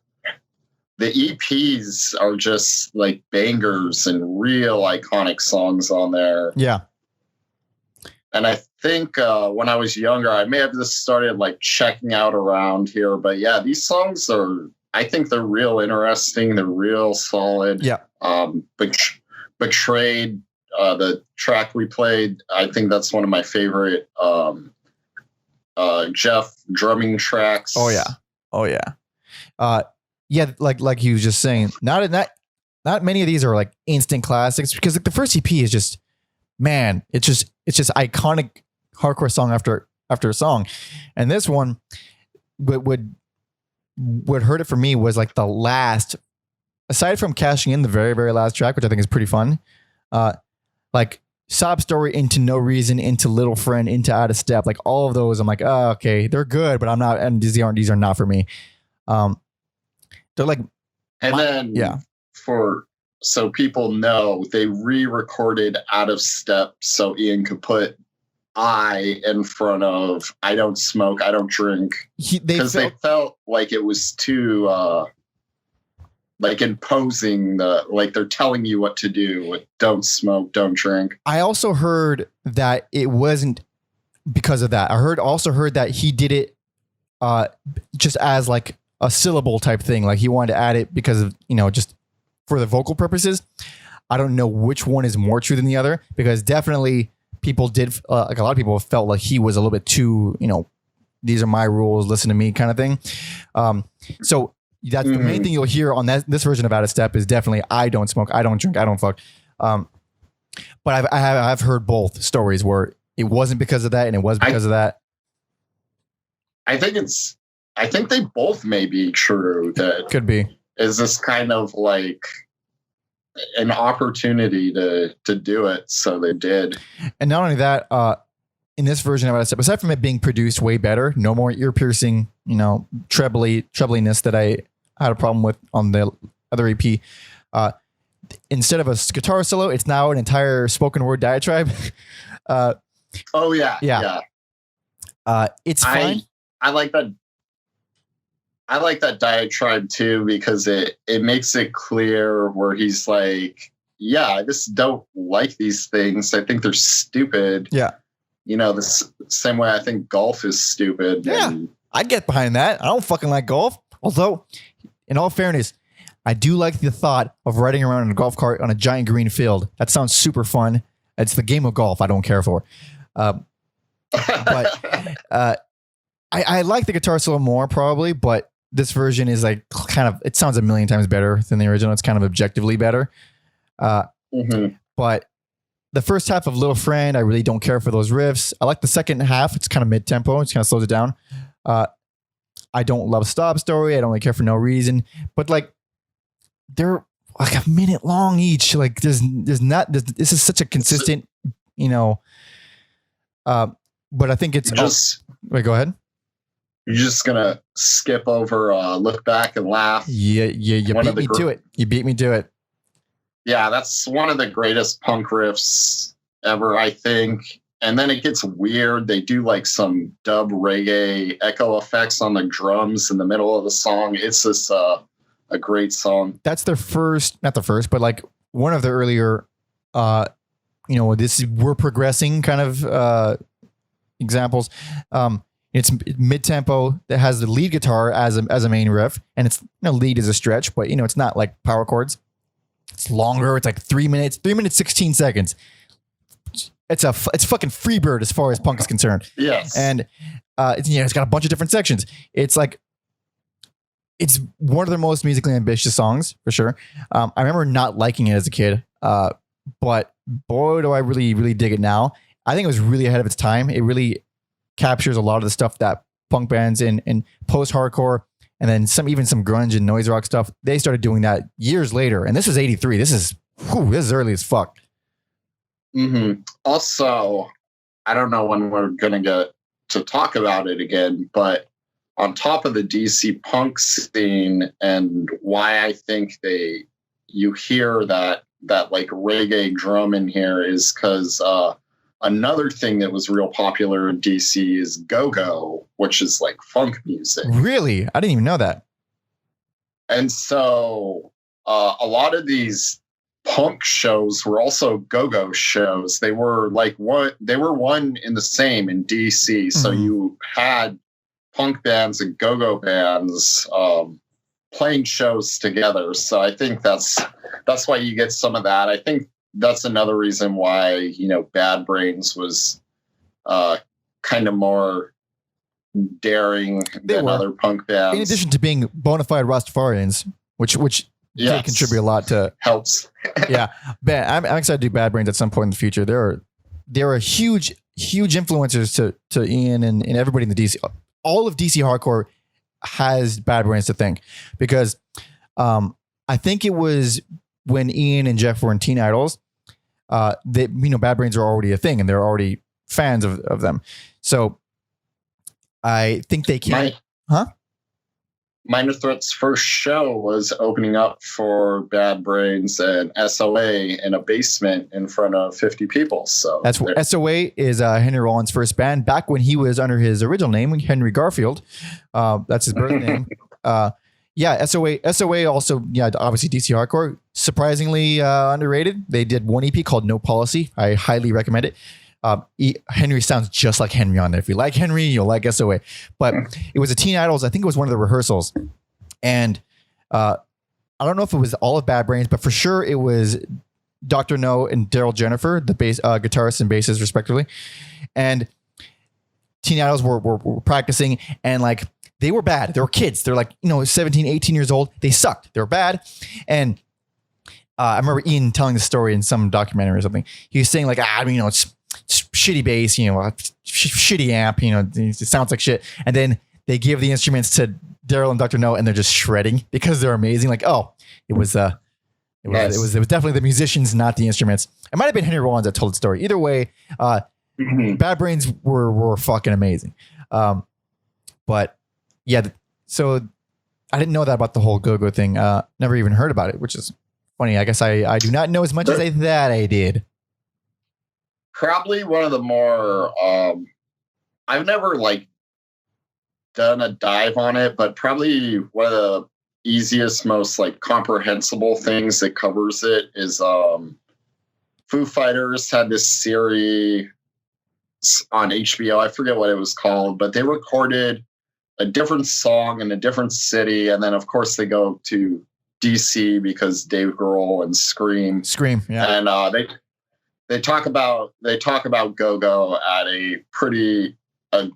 EPs are just like bangers and real iconic songs on there. Yeah. And I think when I was younger, I may have just started like checking out around here. But yeah, these songs I think they're real interesting. They're real solid. Yeah. Betrayed, the track we played, I think that's one of my favorite Jeff drumming tracks. Oh yeah. Yeah, like he was just saying, not many of these are like instant classics because like the first EP is just, man, it's just iconic hardcore song after song, and this one, what hurt it for me was like the last, aside from cashing in the very very last track, which I think is pretty fun, like Sob Story, Into No Reason, into Little Friend, into Out of Step, like all of those, I'm like, oh, okay, they're good, but I'm not, and these are not for me. They're like, and then so people know, they re-recorded Out of Step so Ian could put I in front of I Don't Smoke, I Don't Drink, because they felt like it was too like imposing, like they're telling you what to do with don't smoke, don't drink. I also heard that it wasn't because of that. I also heard that he did it just as like a syllable type thing. Like he wanted to add it because of, just for the vocal purposes, I don't know which one is more true than the other, because definitely people did, like a lot of people felt like he was a little bit too, these are my rules, listen to me kind of thing. So that's the main thing you'll hear on this version of Out of Step is definitely, I don't smoke, I don't drink, I don't fuck. But I've heard both stories where it wasn't because of that and it was because of that. I think they both may be true. That could be. Is this kind of like an opportunity to do it, so they did. And not only that, in this version of Out of Step, aside from it being produced way better, no more ear piercing, trebliness that I had a problem with on the other EP. Instead of a guitar solo, it's now an entire spoken word diatribe. Oh yeah. It's fine. I like that. I like that diatribe too, because it makes it clear where he's like, yeah, I just don't like these things. I think they're stupid. Yeah. The same way I think golf is stupid. Yeah. I get behind that. I don't fucking like golf. Although, in all fairness, I do like the thought of riding around in a golf cart on a giant green field. That sounds super fun. It's the game of golf I don't care for. But I like the guitar solo more probably, but this version is like it sounds a million times better than the original. It's kind of objectively better. But the first half of Little Friend, I really don't care for those riffs. I like the second half. It's kind of mid-tempo. It's kind of slows it down. I don't love Stop Story. I don't really care for No Reason. But like, they're like a minute long each. Like this is such a consistent, but I think it's just, wait, go ahead. You're just gonna skip over Look Back and Laugh. Yeah. You beat me to it. You beat me to it. Yeah, that's one of the greatest punk riffs ever, I think. And then it gets weird. They do like some dub reggae echo effects on the drums in the middle of the song. It's just a great song. That's their first, not the first, but like one of the earlier, we're progressing kind of examples. It's mid-tempo that has the lead guitar as a main riff, and it's lead is a stretch, but it's not like power chords. It's longer. It's like 3 minutes, 16 seconds. It's fucking Freebird as far as punk is concerned. Yes, and it's got a bunch of different sections. It's like it's one of their most musically ambitious songs for sure. I remember not liking it as a kid, but boy, do I really, really dig it now. I think it was really ahead of its time. It really captures a lot of the stuff that punk bands in post-hardcore and then some grunge and noise rock stuff, they started doing that years later. And this is 83. This is early as fuck. Also, I don't know when we're going to get to talk about it again, but on top of the DC punk scene and why I think you hear that like reggae drum in here is because another thing that was real popular in DC is go-go, which is like funk music. Really? I didn't even know that. And so a lot of these punk shows were also go-go shows. They were one in the same in DC. So you had punk bands and go-go bands playing shows together. So I think that's why you get some of that. I think that's another reason why, Bad Brains was kind of more daring than other punk bands. In addition to being bona fide Rastafarians, which did contribute a lot to helps. Yeah, I'm excited to do Bad Brains at some point in the future. There are huge influencers to Ian and everybody in the DC. All of DC hardcore has Bad Brains to thank, because I think it was when Ian and Jeff were in Teen Idols. Bad Brains are already a thing and they're already fans of them. So I think they can. Minor Threat's first show was opening up for Bad Brains and SOA in a basement in front of 50 people. So that's what SOA is. Henry Rollins' first band back when he was under his original name, Henry Garfield. That's his birth name. SOA also, obviously DC hardcore, surprisingly underrated. They did one EP called No Policy. I highly recommend it. Henry sounds just like Henry on there. If you like Henry, you'll like SOA. But it was a Teen Idols. I think it was one of the rehearsals. And I don't know if it was all of Bad Brains, but for sure it was Dr. No and Daryl Jennifer, the bass guitarist and bassist respectively. And Teen Idols were practicing, and like they were bad. They were kids. They're like, 17, 18 years old. They sucked. They were bad. And I remember Ian telling the story in some documentary or something. He was saying like, it's shitty bass, shitty amp, it sounds like shit. And then they give the instruments to Daryl and Dr. No, and they're just shredding because they're amazing. Like, it was definitely the musicians, not the instruments. It might have been Henry Rollins that told the story. Either way, Bad Brains were fucking amazing. But yeah, so I didn't know that about the whole go-go thing. Never even heard about it, which is funny. I guess I do not know as much as I thought I did. Probably one of the more, I've never like done a dive on it, but probably one of the easiest, most like comprehensible things that covers it is Foo Fighters had this series on HBO. I forget what it was called, but they recorded a different song in a different city, and then of course they go to DC because Dave Grohl and Scream, yeah, and they talk about go-go at a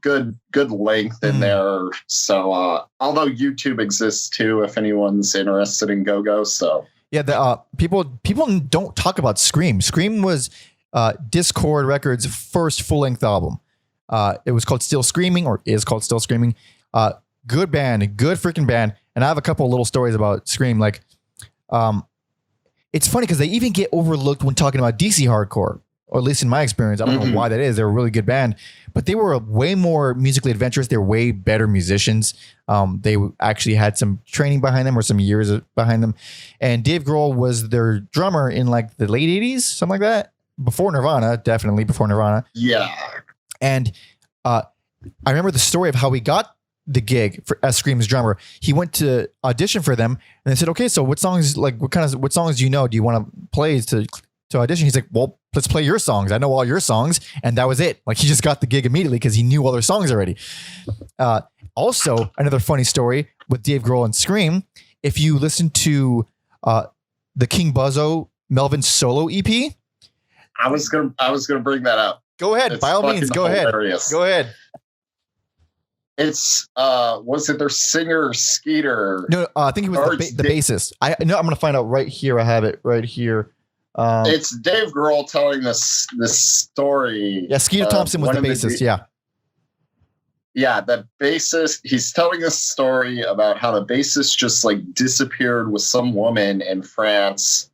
good length in there. So although YouTube exists too, if anyone's interested in go-go, so yeah, the people don't talk about Scream. Scream was Discord Records' first full-length album. It was called Still Screaming, or is called Still Screaming. Good band, good freaking band. And I have a couple of little stories about Scream. Like, it's funny because they even get overlooked when talking about DC hardcore, or at least in my experience. I don't know why that is. They're a really good band, but they were way more musically adventurous. They're way better musicians. They actually had some training behind them, or some years behind them. And Dave Grohl was their drummer in like the late 80s, something like that. Before Nirvana, definitely before Nirvana. Yeah. And I remember the story of how he got the gig as Scream's drummer. He went to audition for them, and they said, "Okay, so what songs do you know? Do you want to play to audition?" He's like, "Well, let's play your songs. I know all your songs," and that was it. Like, he just got the gig immediately because he knew all their songs already. Also, another funny story with Dave Grohl and Scream. If you listen to the King Buzzo Melvin solo EP, I was gonna bring that up. Go ahead, it's by all means, go hilarious. ahead. Go ahead. It's was it their singer Skeeter? No, I think he was the bassist. I'm gonna find out right here. I have it right here. It's Dave Grohl telling this story. Yeah, Skeeter Thompson was the bassist. Yeah, the bassist. He's telling a story about how the bassist just like disappeared with some woman in France,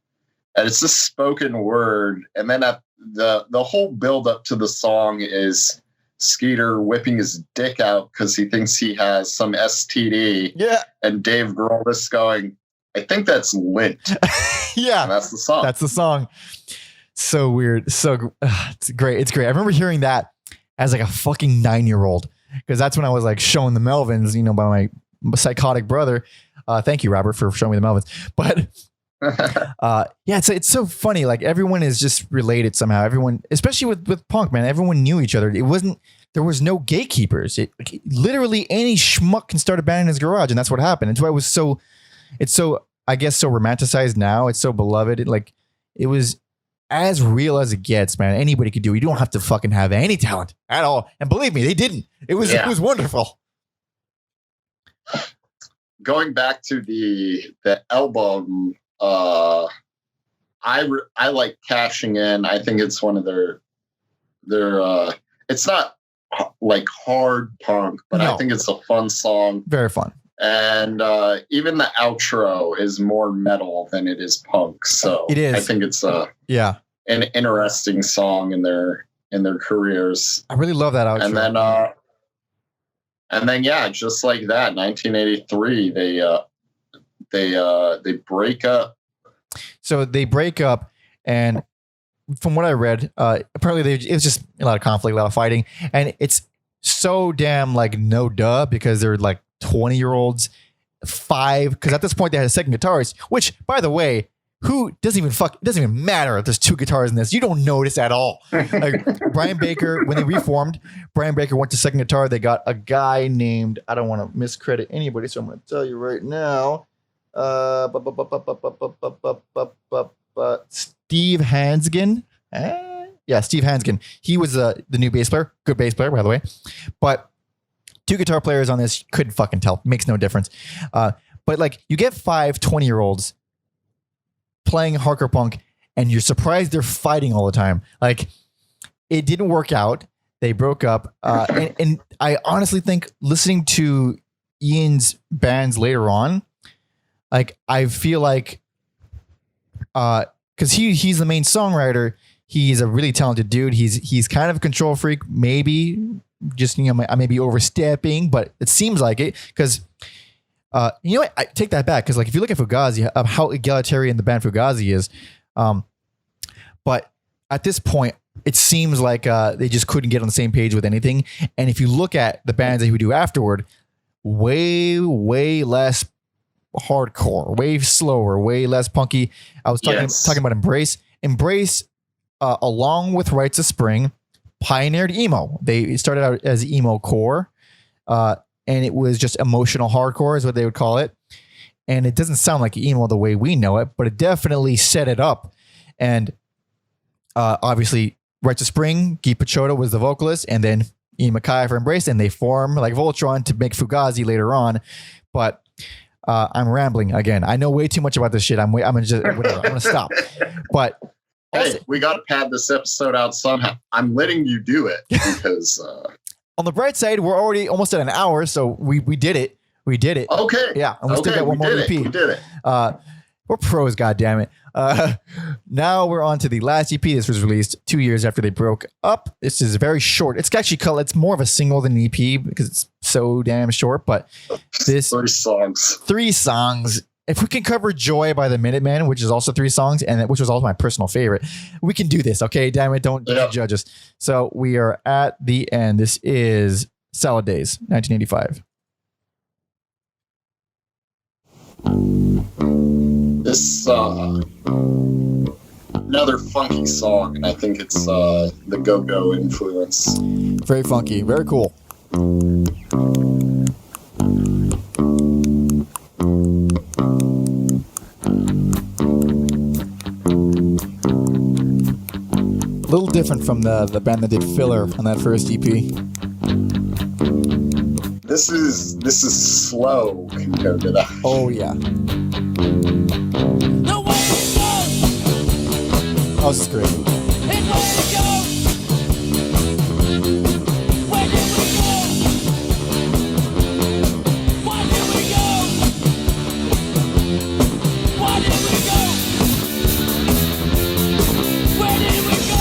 and it's just spoken word. And then the whole build up to the song is Skeeter whipping his dick out because he thinks he has some STD. Yeah. And Dave Grohl is going, "I think that's lint." Yeah. And that's the song. That's the song. So weird. So it's great. It's great. I remember hearing that as like a fucking 9-year-old, because that's when I was like showing the Melvins, by my psychotic brother. Thank you, Robert, for showing me the Melvins. But yeah, it's so funny. Like, everyone is just related somehow. Everyone, especially with punk, man, everyone knew each other. There was no gatekeepers. Literally any schmuck can start a band in his garage, and that's what happened. It's why it's so I guess so romanticized now. It's so beloved. It was as real as it gets, man. Anybody could do it. You don't have to fucking have any talent at all. And believe me, they didn't. It was wonderful. Going back to the album, I like Cashing In. I think it's one of their it's not like hard punk, but I think it's a fun song. Very fun. And even the outro is more metal than it is punk. So it is. I think it's an interesting song in their careers. I really love that outro. And then yeah, just like that, 1983, they break up. So they break up, and from what I read, apparently it was just a lot of conflict, a lot of fighting, and it's so damn like no duh, because they're like 20-year-olds, 5, because at this point they had a second guitarist, which, by the way, it doesn't even matter if there's 2 guitars in this. You don't notice at all. Like, Brian Baker, when they reformed, Brian Baker went to second guitar. They got a guy named, I don't want to miscredit anybody, so I'm going to tell you right now. Steve Hansgen. Yeah, Steve Hansgen. He was the new bass player. Good bass player, by the way. But two guitar players on this, couldn't fucking tell. Makes no difference. But like, you get 5 20-year-olds playing hardcore punk, and you're surprised they're fighting all the time. Like, it didn't work out. They broke up. And I honestly think listening to Ian's bands later on, like, I feel like, because he's the main songwriter, he's a really talented dude. He's kind of a control freak, maybe. Just, you know, I may be overstepping, but it seems like it, because you know what? I take that back, because like, if you look at Fugazi, of how egalitarian the band Fugazi is, but at this point, it seems like they just couldn't get on the same page with anything. And if you look at the bands that he would do afterward, way less hardcore, way slower, way less punky. I was talking about Embrace, along with Rites of Spring, pioneered emo. They started out as emo core, and it was just emotional hardcore is what they would call it. And it doesn't sound like emo the way we know it, but it definitely set it up. And obviously, Rites of Spring, Guy Picciotto was the vocalist, and then Ian Mackaye for Embrace, and they form like Voltron to make Fugazi later on. But I'm rambling again. I know way too much about this shit. I'm gonna just whatever. I'm gonna stop. But hey, we got to pad this episode out somehow. I'm letting you do it because on the bright side, we're already almost at an hour, so we did it. We did it. Okay. Yeah, and we still got one more EP. We did it. We're pros, goddammit. Now we're on to the last EP. This was released 2 years after they broke up. This is very short. It's actually called, it's more of a single than an EP because it's so damn short. But this 3 songs. If we can cover Joy by the Minutemen, which is also 3 songs, and which was also my personal favorite, we can do this. Okay, damn it, don't judge us. So we are at the end. This is Salad Days, 1985. This another funky song, and I think it's the go-go influence. Very funky, very cool. A little different from the band that did Filler on that first EP. This is slow compared to that. Oh yeah. The way it goes, Oh, this is great. it's where it goes. Where did we go? Why did we go? Why did we go? Where did we go?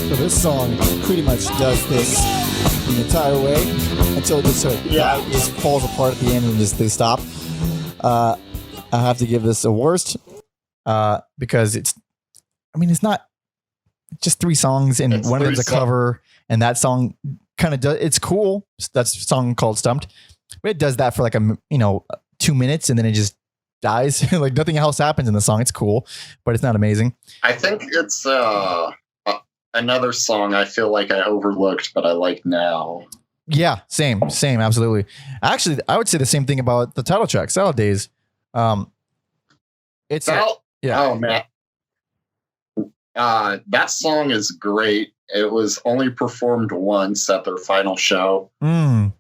So this song pretty much does this the entire way until it just falls apart at the end and they stop. I have to give this a worst because it's not just 3 songs and one of them's a cover, and that song kind of does, it's cool. That's a song called Stumped, but it does that for like 2 minutes and then it just dies. Like nothing else happens in the song. It's cool, but it's not amazing. I think it's another song I feel like I overlooked, but I like now. Yeah, same, absolutely. Actually, I would say the same thing about the title track, Salad Days. It's oh man, that song is great. It was only performed once at their final show. And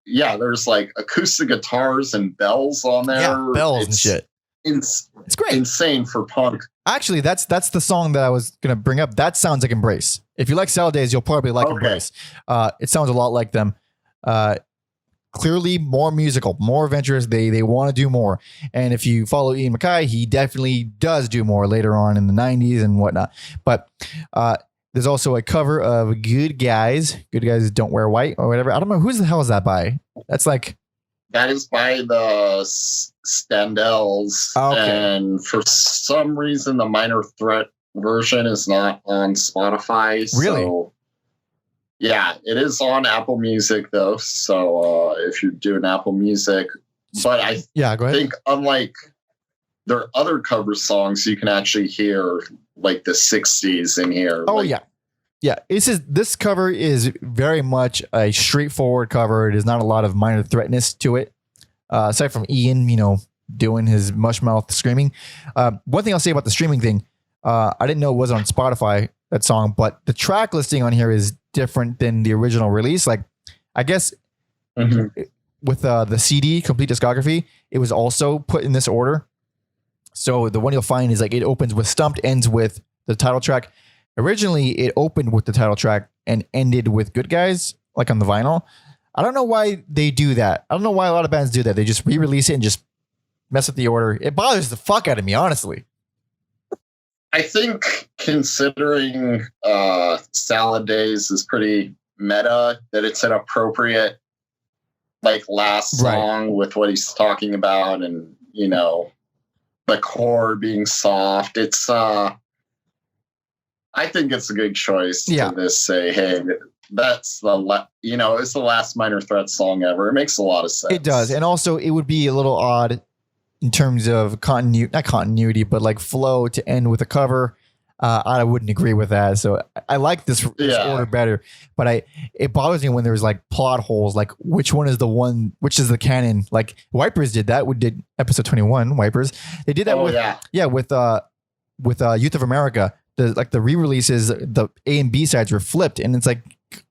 yeah, there's like acoustic guitars and bells on there. Yeah, bells and shit. It's great. Insane for punk. Actually, that's the song that I was going to bring up. That sounds like Embrace. If you like Salad Days, you'll probably like Embrace. It sounds a lot like them. Clearly more musical, more adventurous. They want to do more. And if you follow Ian Mackaye, he definitely does do more later on in the 90s and whatnot. But there's also a cover of Good Guys Don't Wear White or whatever. I don't know. Who the hell is that by? That's like... That is by the Standells. Okay. And for some reason, the Minor Threat version is not on Spotify. Really? So, yeah, it is on Apple Music, though. So if you're doing Apple Music. But I go ahead. think unlike their other cover songs, you can actually hear like the 60s in here. Oh, yeah. Yeah, this cover is very much a straightforward cover. It is not a lot of minor threatness to it. aside from Ian, doing his mush mouth screaming. One thing I'll say about the streaming thing, I didn't know it was on Spotify, that song, but the track listing on here is different than the original release. Like, I guess with the CD, complete discography, it was also put in this order. So the one you'll find is like it opens with Stumped, ends with the title track. Originally, it opened with the title track and ended with Good Guys, like on the vinyl. I don't know why they do that. I don't know why a lot of bands do that. They just re-release it and just mess with the order. It bothers the fuck out of me, honestly. I think considering Salad Days is pretty meta, that it's an appropriate like last song with what he's talking about, and the core being soft. It's I think it's a good choice to this say, hey, that's it's the last Minor Threat song ever. It makes a lot of sense. It does. And also it would be a little odd in terms of not continuity, but like flow to end with a cover. I wouldn't agree with that. So I like this order better, but it bothers me when there's like plot holes, like which is the canon. Like Wipers did that. We did episode 21 Wipers. They did that with Youth of America. The re-releases, the A and B sides were flipped, and it's like,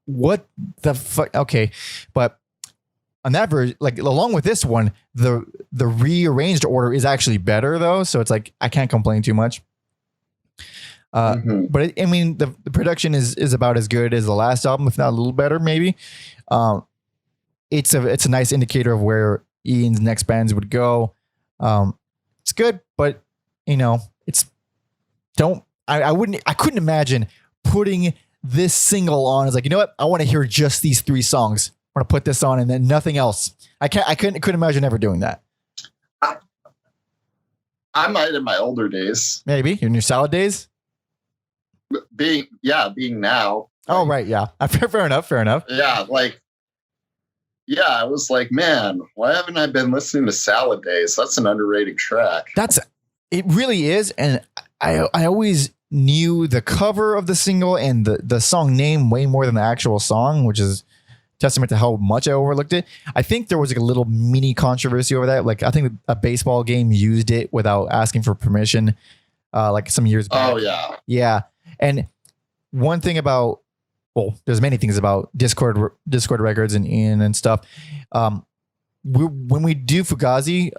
what the fuck? Okay. But on that version, like along with this one, the rearranged order is actually better though. So it's like, I can't complain too much. But the production is about as good as the last album, if not a little better, maybe. It's a nice indicator of where Ian's next bands would go. It's good, but I couldn't imagine putting this single on. It's like, you know what? I want to hear just these 3 songs. I want to put this on and then nothing else. I couldn't imagine ever doing that. I might in my older days. Maybe in your Salad days. Being now. Oh, right. Yeah. Fair enough. Yeah. I was like, man, why haven't I been listening to Salad Days? That's an underrated track. It really is. And I always knew the cover of the single and the song name way more than the actual song, which is testament to how much I overlooked it. I think there was like a little mini controversy over that. Like I think a baseball game used it without asking for permission, like some years back. Oh yeah. Yeah. And one thing about, there's many things about Discord records and Ian and stuff. When we do Fugazi,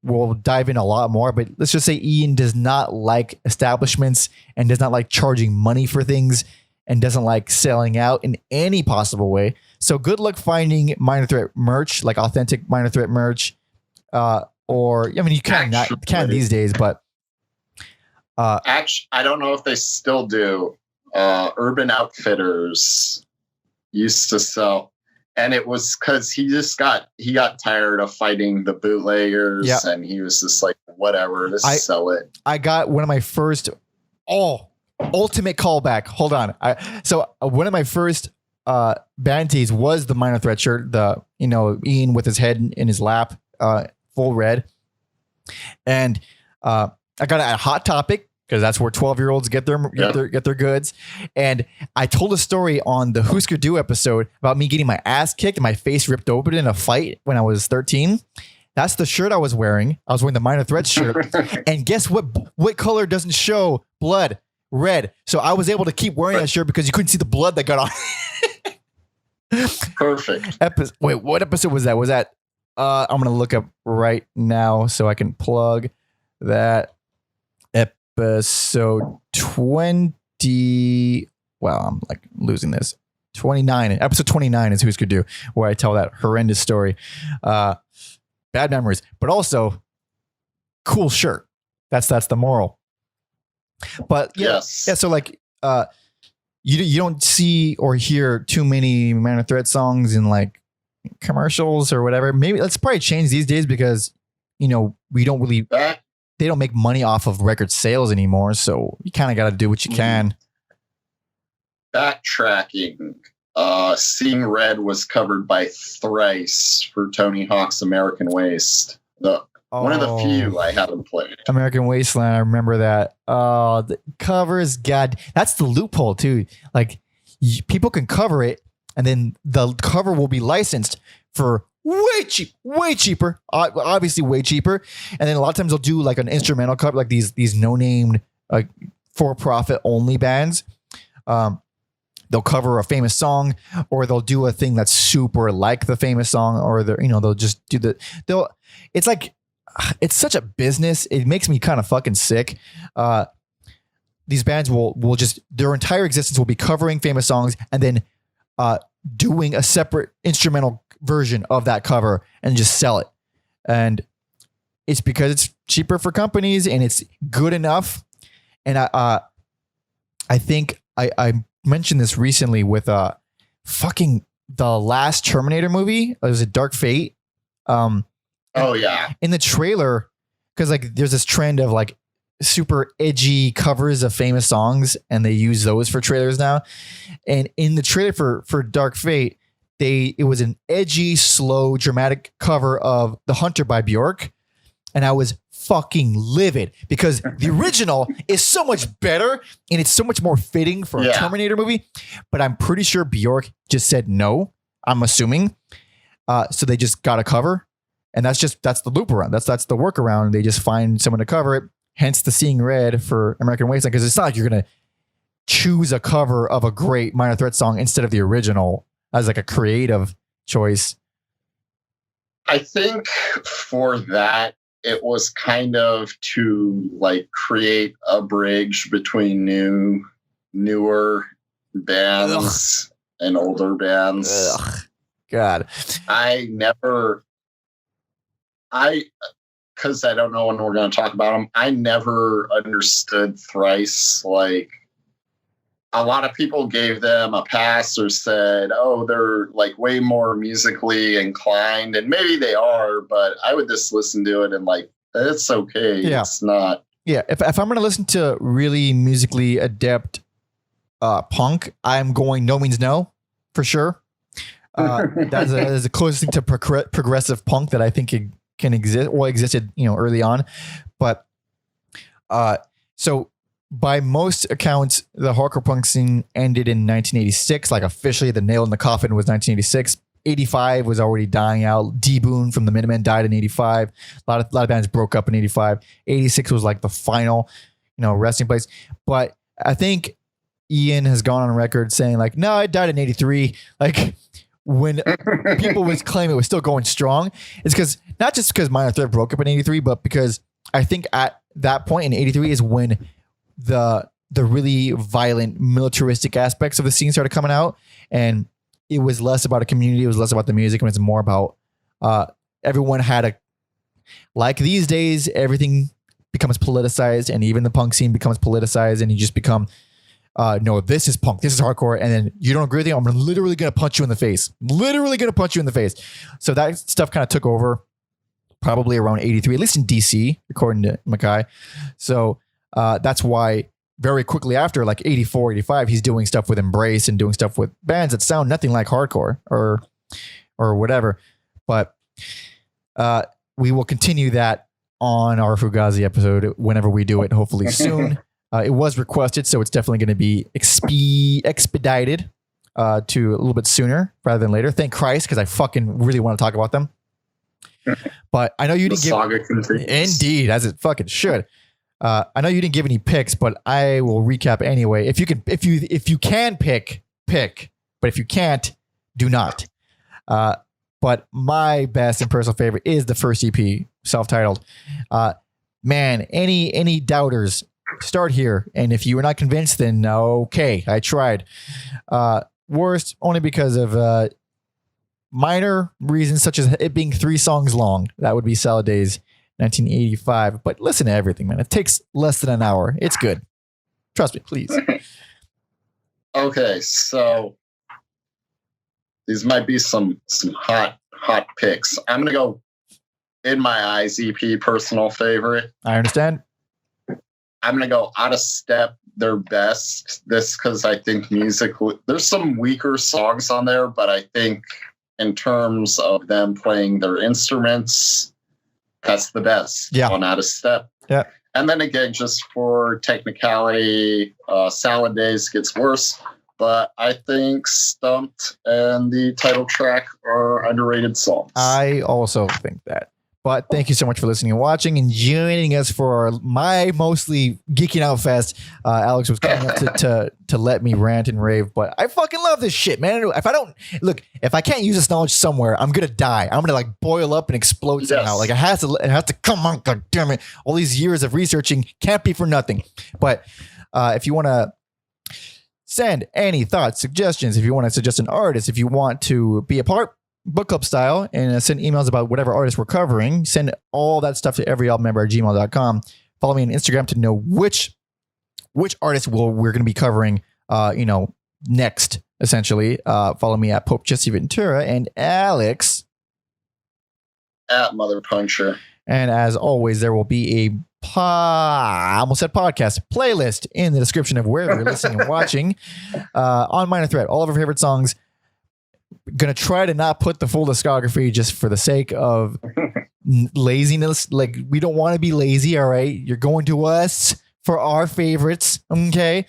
we'll dive in a lot more, but let's just say Ian does not like establishments and does not like charging money for things and doesn't like selling out in any possible way. So good luck finding Minor Threat merch, like authentic Minor Threat merch. You can these days, but actually, I don't know if they still do. Urban Outfitters used to sell, and it was because he got tired of fighting the bootleggers, and he was just like, whatever, sell it. I got one of my first ultimate callback. Hold on. One of my first band tees was the Minor Threat shirt, Ian with his head in his lap, full red. And I got it at Hot Topic because that's where 12-year-olds get their goods. And I told a story on the Husker Du episode about me getting my ass kicked and my face ripped open in a fight when I was 13. That's the shirt I was wearing. I was wearing the Minor Threat shirt. And guess what color doesn't show blood? Red. So I was able to keep wearing that shirt because you couldn't see the blood that got on. Perfect. Wait, what episode was that? Was that I'm going to look up right now so I can plug that. Episode 20. Well, I'm like losing this. 29. Episode 29 is Who's Could Do, where I tell that horrendous story. Bad memories, but also cool shirt. That's the moral. But yes. So like you don't see or hear too many Minor Threat songs in like commercials or whatever. Maybe let's probably change these days because we don't really they don't make money off of record sales anymore. So you kind of got to do what you can. Backtracking. Seeing Red was covered by Thrice for Tony Hawk's American Waste. One of the few I haven't played. American Wasteland. I remember that. The covers. God, that's the loophole too. Like people can cover it and then the cover will be licensed for way cheaper, obviously way cheaper. And then a lot of times they'll do like an instrumental cover, like these no-named for-profit only bands. They'll cover a famous song, or they'll do a thing that's super like the famous song, or they'll just do it's like, it's such a business. It makes me kind of fucking sick. These bands will just, their entire existence will be covering famous songs and then doing a separate instrumental version of that cover and just sell it. And it's because it's cheaper for companies and it's good enough. And I think I mentioned this recently with fucking the last Terminator movie. It was a Dark Fate. Oh yeah. In the trailer, because like there's this trend of like super edgy covers of famous songs, and they use those for trailers now. And in the trailer for Dark Fate, it was an edgy, slow, dramatic cover of The Hunter by Bjork. And I was fucking livid because the original is so much better and it's so much more fitting for a Terminator movie. But I'm pretty sure Bjork just said no, I'm assuming. So they just got a cover. And that's the loop around. That's the workaround. They just find someone to cover it. Hence the Seeing Red for American Wasteland. Because it's not like you're going to choose a cover of a great Minor Threat song instead of the original as like a creative choice. I think for that, it was kind of to like create a bridge between newer bands and older bands. Ugh. God. Because I don't know when we're going to talk about them, I never understood Thrice. Like, a lot of people gave them a pass or said, oh, they're like way more musically inclined. And maybe they are, but I would just listen to it and like, it's okay. Yeah. It's not. Yeah. If I'm going to listen to really musically adept punk, I'm going No Means No for sure. That's the closest thing to progressive punk that I think it can exist, or existed, early on. But so by most accounts, the hardcore punk scene ended in 1986. Like officially, the nail in the coffin was 1986. 85 was already dying out. D Boon from the Minutemen died in 85. A lot of bands broke up in 85. 86 was like the final, resting place. But I think Ian has gone on record saying like, no, it died in 83. Like when people was claiming it was still going strong, it's because not just because Minor Threat broke up in 83, but because I think at that point in 83 is when the really violent militaristic aspects of the scene started coming out, and it was less about a community, it was less about the music, and it's more about everyone had like these days everything becomes politicized, and even the punk scene becomes politicized, and you just become no, this is punk, this is hardcore, and then you don't agree with me, I'm literally gonna punch you in the face. So that stuff kind of took over probably around 83, at least in DC, according to Mackaye. So that's why very quickly after, like 84, 85, he's doing stuff with Embrace and doing stuff with bands that sound nothing like hardcore or whatever. But we will continue that on our Fugazi episode whenever we do it, hopefully soon. It was requested, so it's definitely going to be expedited to a little bit sooner rather than later. Thank Christ, because I fucking really want to talk about them. But I know you didn't give... Indeed, as it fucking should. I know you didn't give any picks, but I will recap anyway. If you can pick. But if you can't, do not. But my best and personal favorite is the first EP, self-titled. Man, any doubters, start here. And if you were not convinced, then okay, I tried. Worst only because of minor reasons such as it being 3 songs long. That would be Salad Days 1985. But listen to everything, man. It takes less than an hour. It's good. Trust me, please. Okay, so these might be some hot picks. I'm gonna go In My Eyes EP, personal favorite. I understand. I'm gonna go Out of Step, their best. This because I think musically there's some weaker songs on there, but I think in terms of them playing their instruments, that's the best on Out of Step. Yeah. And then again, just for technicality, Salad Days gets worse. but I think Stumped and the title track are underrated songs. I also think that. But thank you so much for listening and watching and joining us for my mostly geeking out fest. Alex was coming up to let me rant and rave, but I fucking love this shit, man. If I can't use this knowledge somewhere, I'm gonna die. I'm gonna like boil up and explode somehow. Like it has to come on. God damn it! All these years of researching can't be for nothing. But if you want to send any thoughts, suggestions, if you want to suggest an artist, if you want to be a part. Book club style and send emails about whatever artist we're covering. Send all that stuff to everyalbummember@gmail.com. Follow me on Instagram to know which artist we're going to be covering, next, essentially. Follow me at Pope Jesse Ventura and Alex at Mother Puncher. And as always, there will be a I almost said podcast playlist in the description of wherever you're listening and watching on Minor Threat. All of our favorite songs. Gonna try to not put the full discography just for the sake of laziness. Like we don't want to be lazy. All right, you're going to us for our favorites. Okay,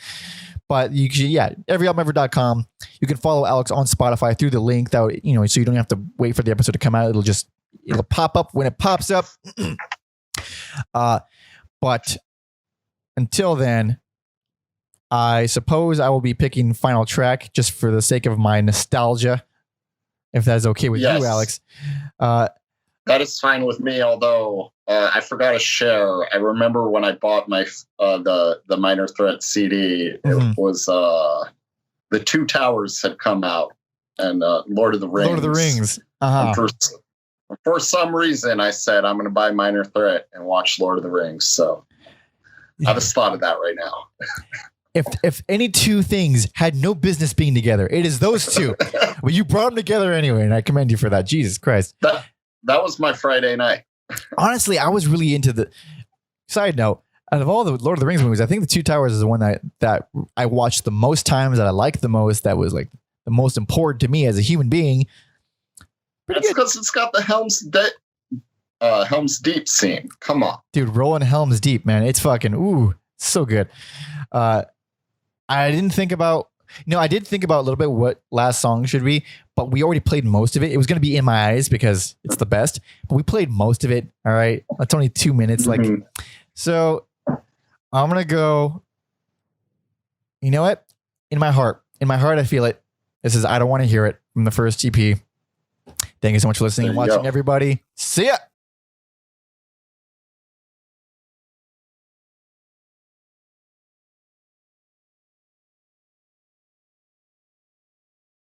but you can, everyalbumever.com. You can follow Alex on Spotify through the link that so you don't have to wait for the episode to come out. It'll pop up when it pops up. But until then. I suppose I will be picking final track just for the sake of my nostalgia, if that is okay with you, Alex. That is fine with me, although I forgot to share. I remember when I bought my the Minor Threat CD, it was The Two Towers had come out and Lord of the Rings. Lord of the Rings. Uh-huh. For some reason, I said I'm going to buy Minor Threat and watch Lord of the Rings. So I just thought of that right now. If any two things had no business being together, it is those two. But you brought them together anyway, and I commend you for that. Jesus Christ. That was my Friday night. Honestly, I was really into the side note. Out of all the Lord of the Rings movies, I think The Two Towers is the one that I watched the most times, that I liked the most, that was like the most important to me as a human being. That's because it's got the Helm's Deep scene. Come on. Dude, rolling Helm's Deep, man. It's fucking, so good. I didn't think about, I did think about a little bit what last song should be, but we already played most of it. It was going to be In My Eyes because it's the best, but we played most of it. All right. That's only 2 minutes. So I'm going to go, you know what? In my heart, I feel it. This is I Don't Want to Hear It from the first EP. Thank you so much for listening and watching, everybody. See ya.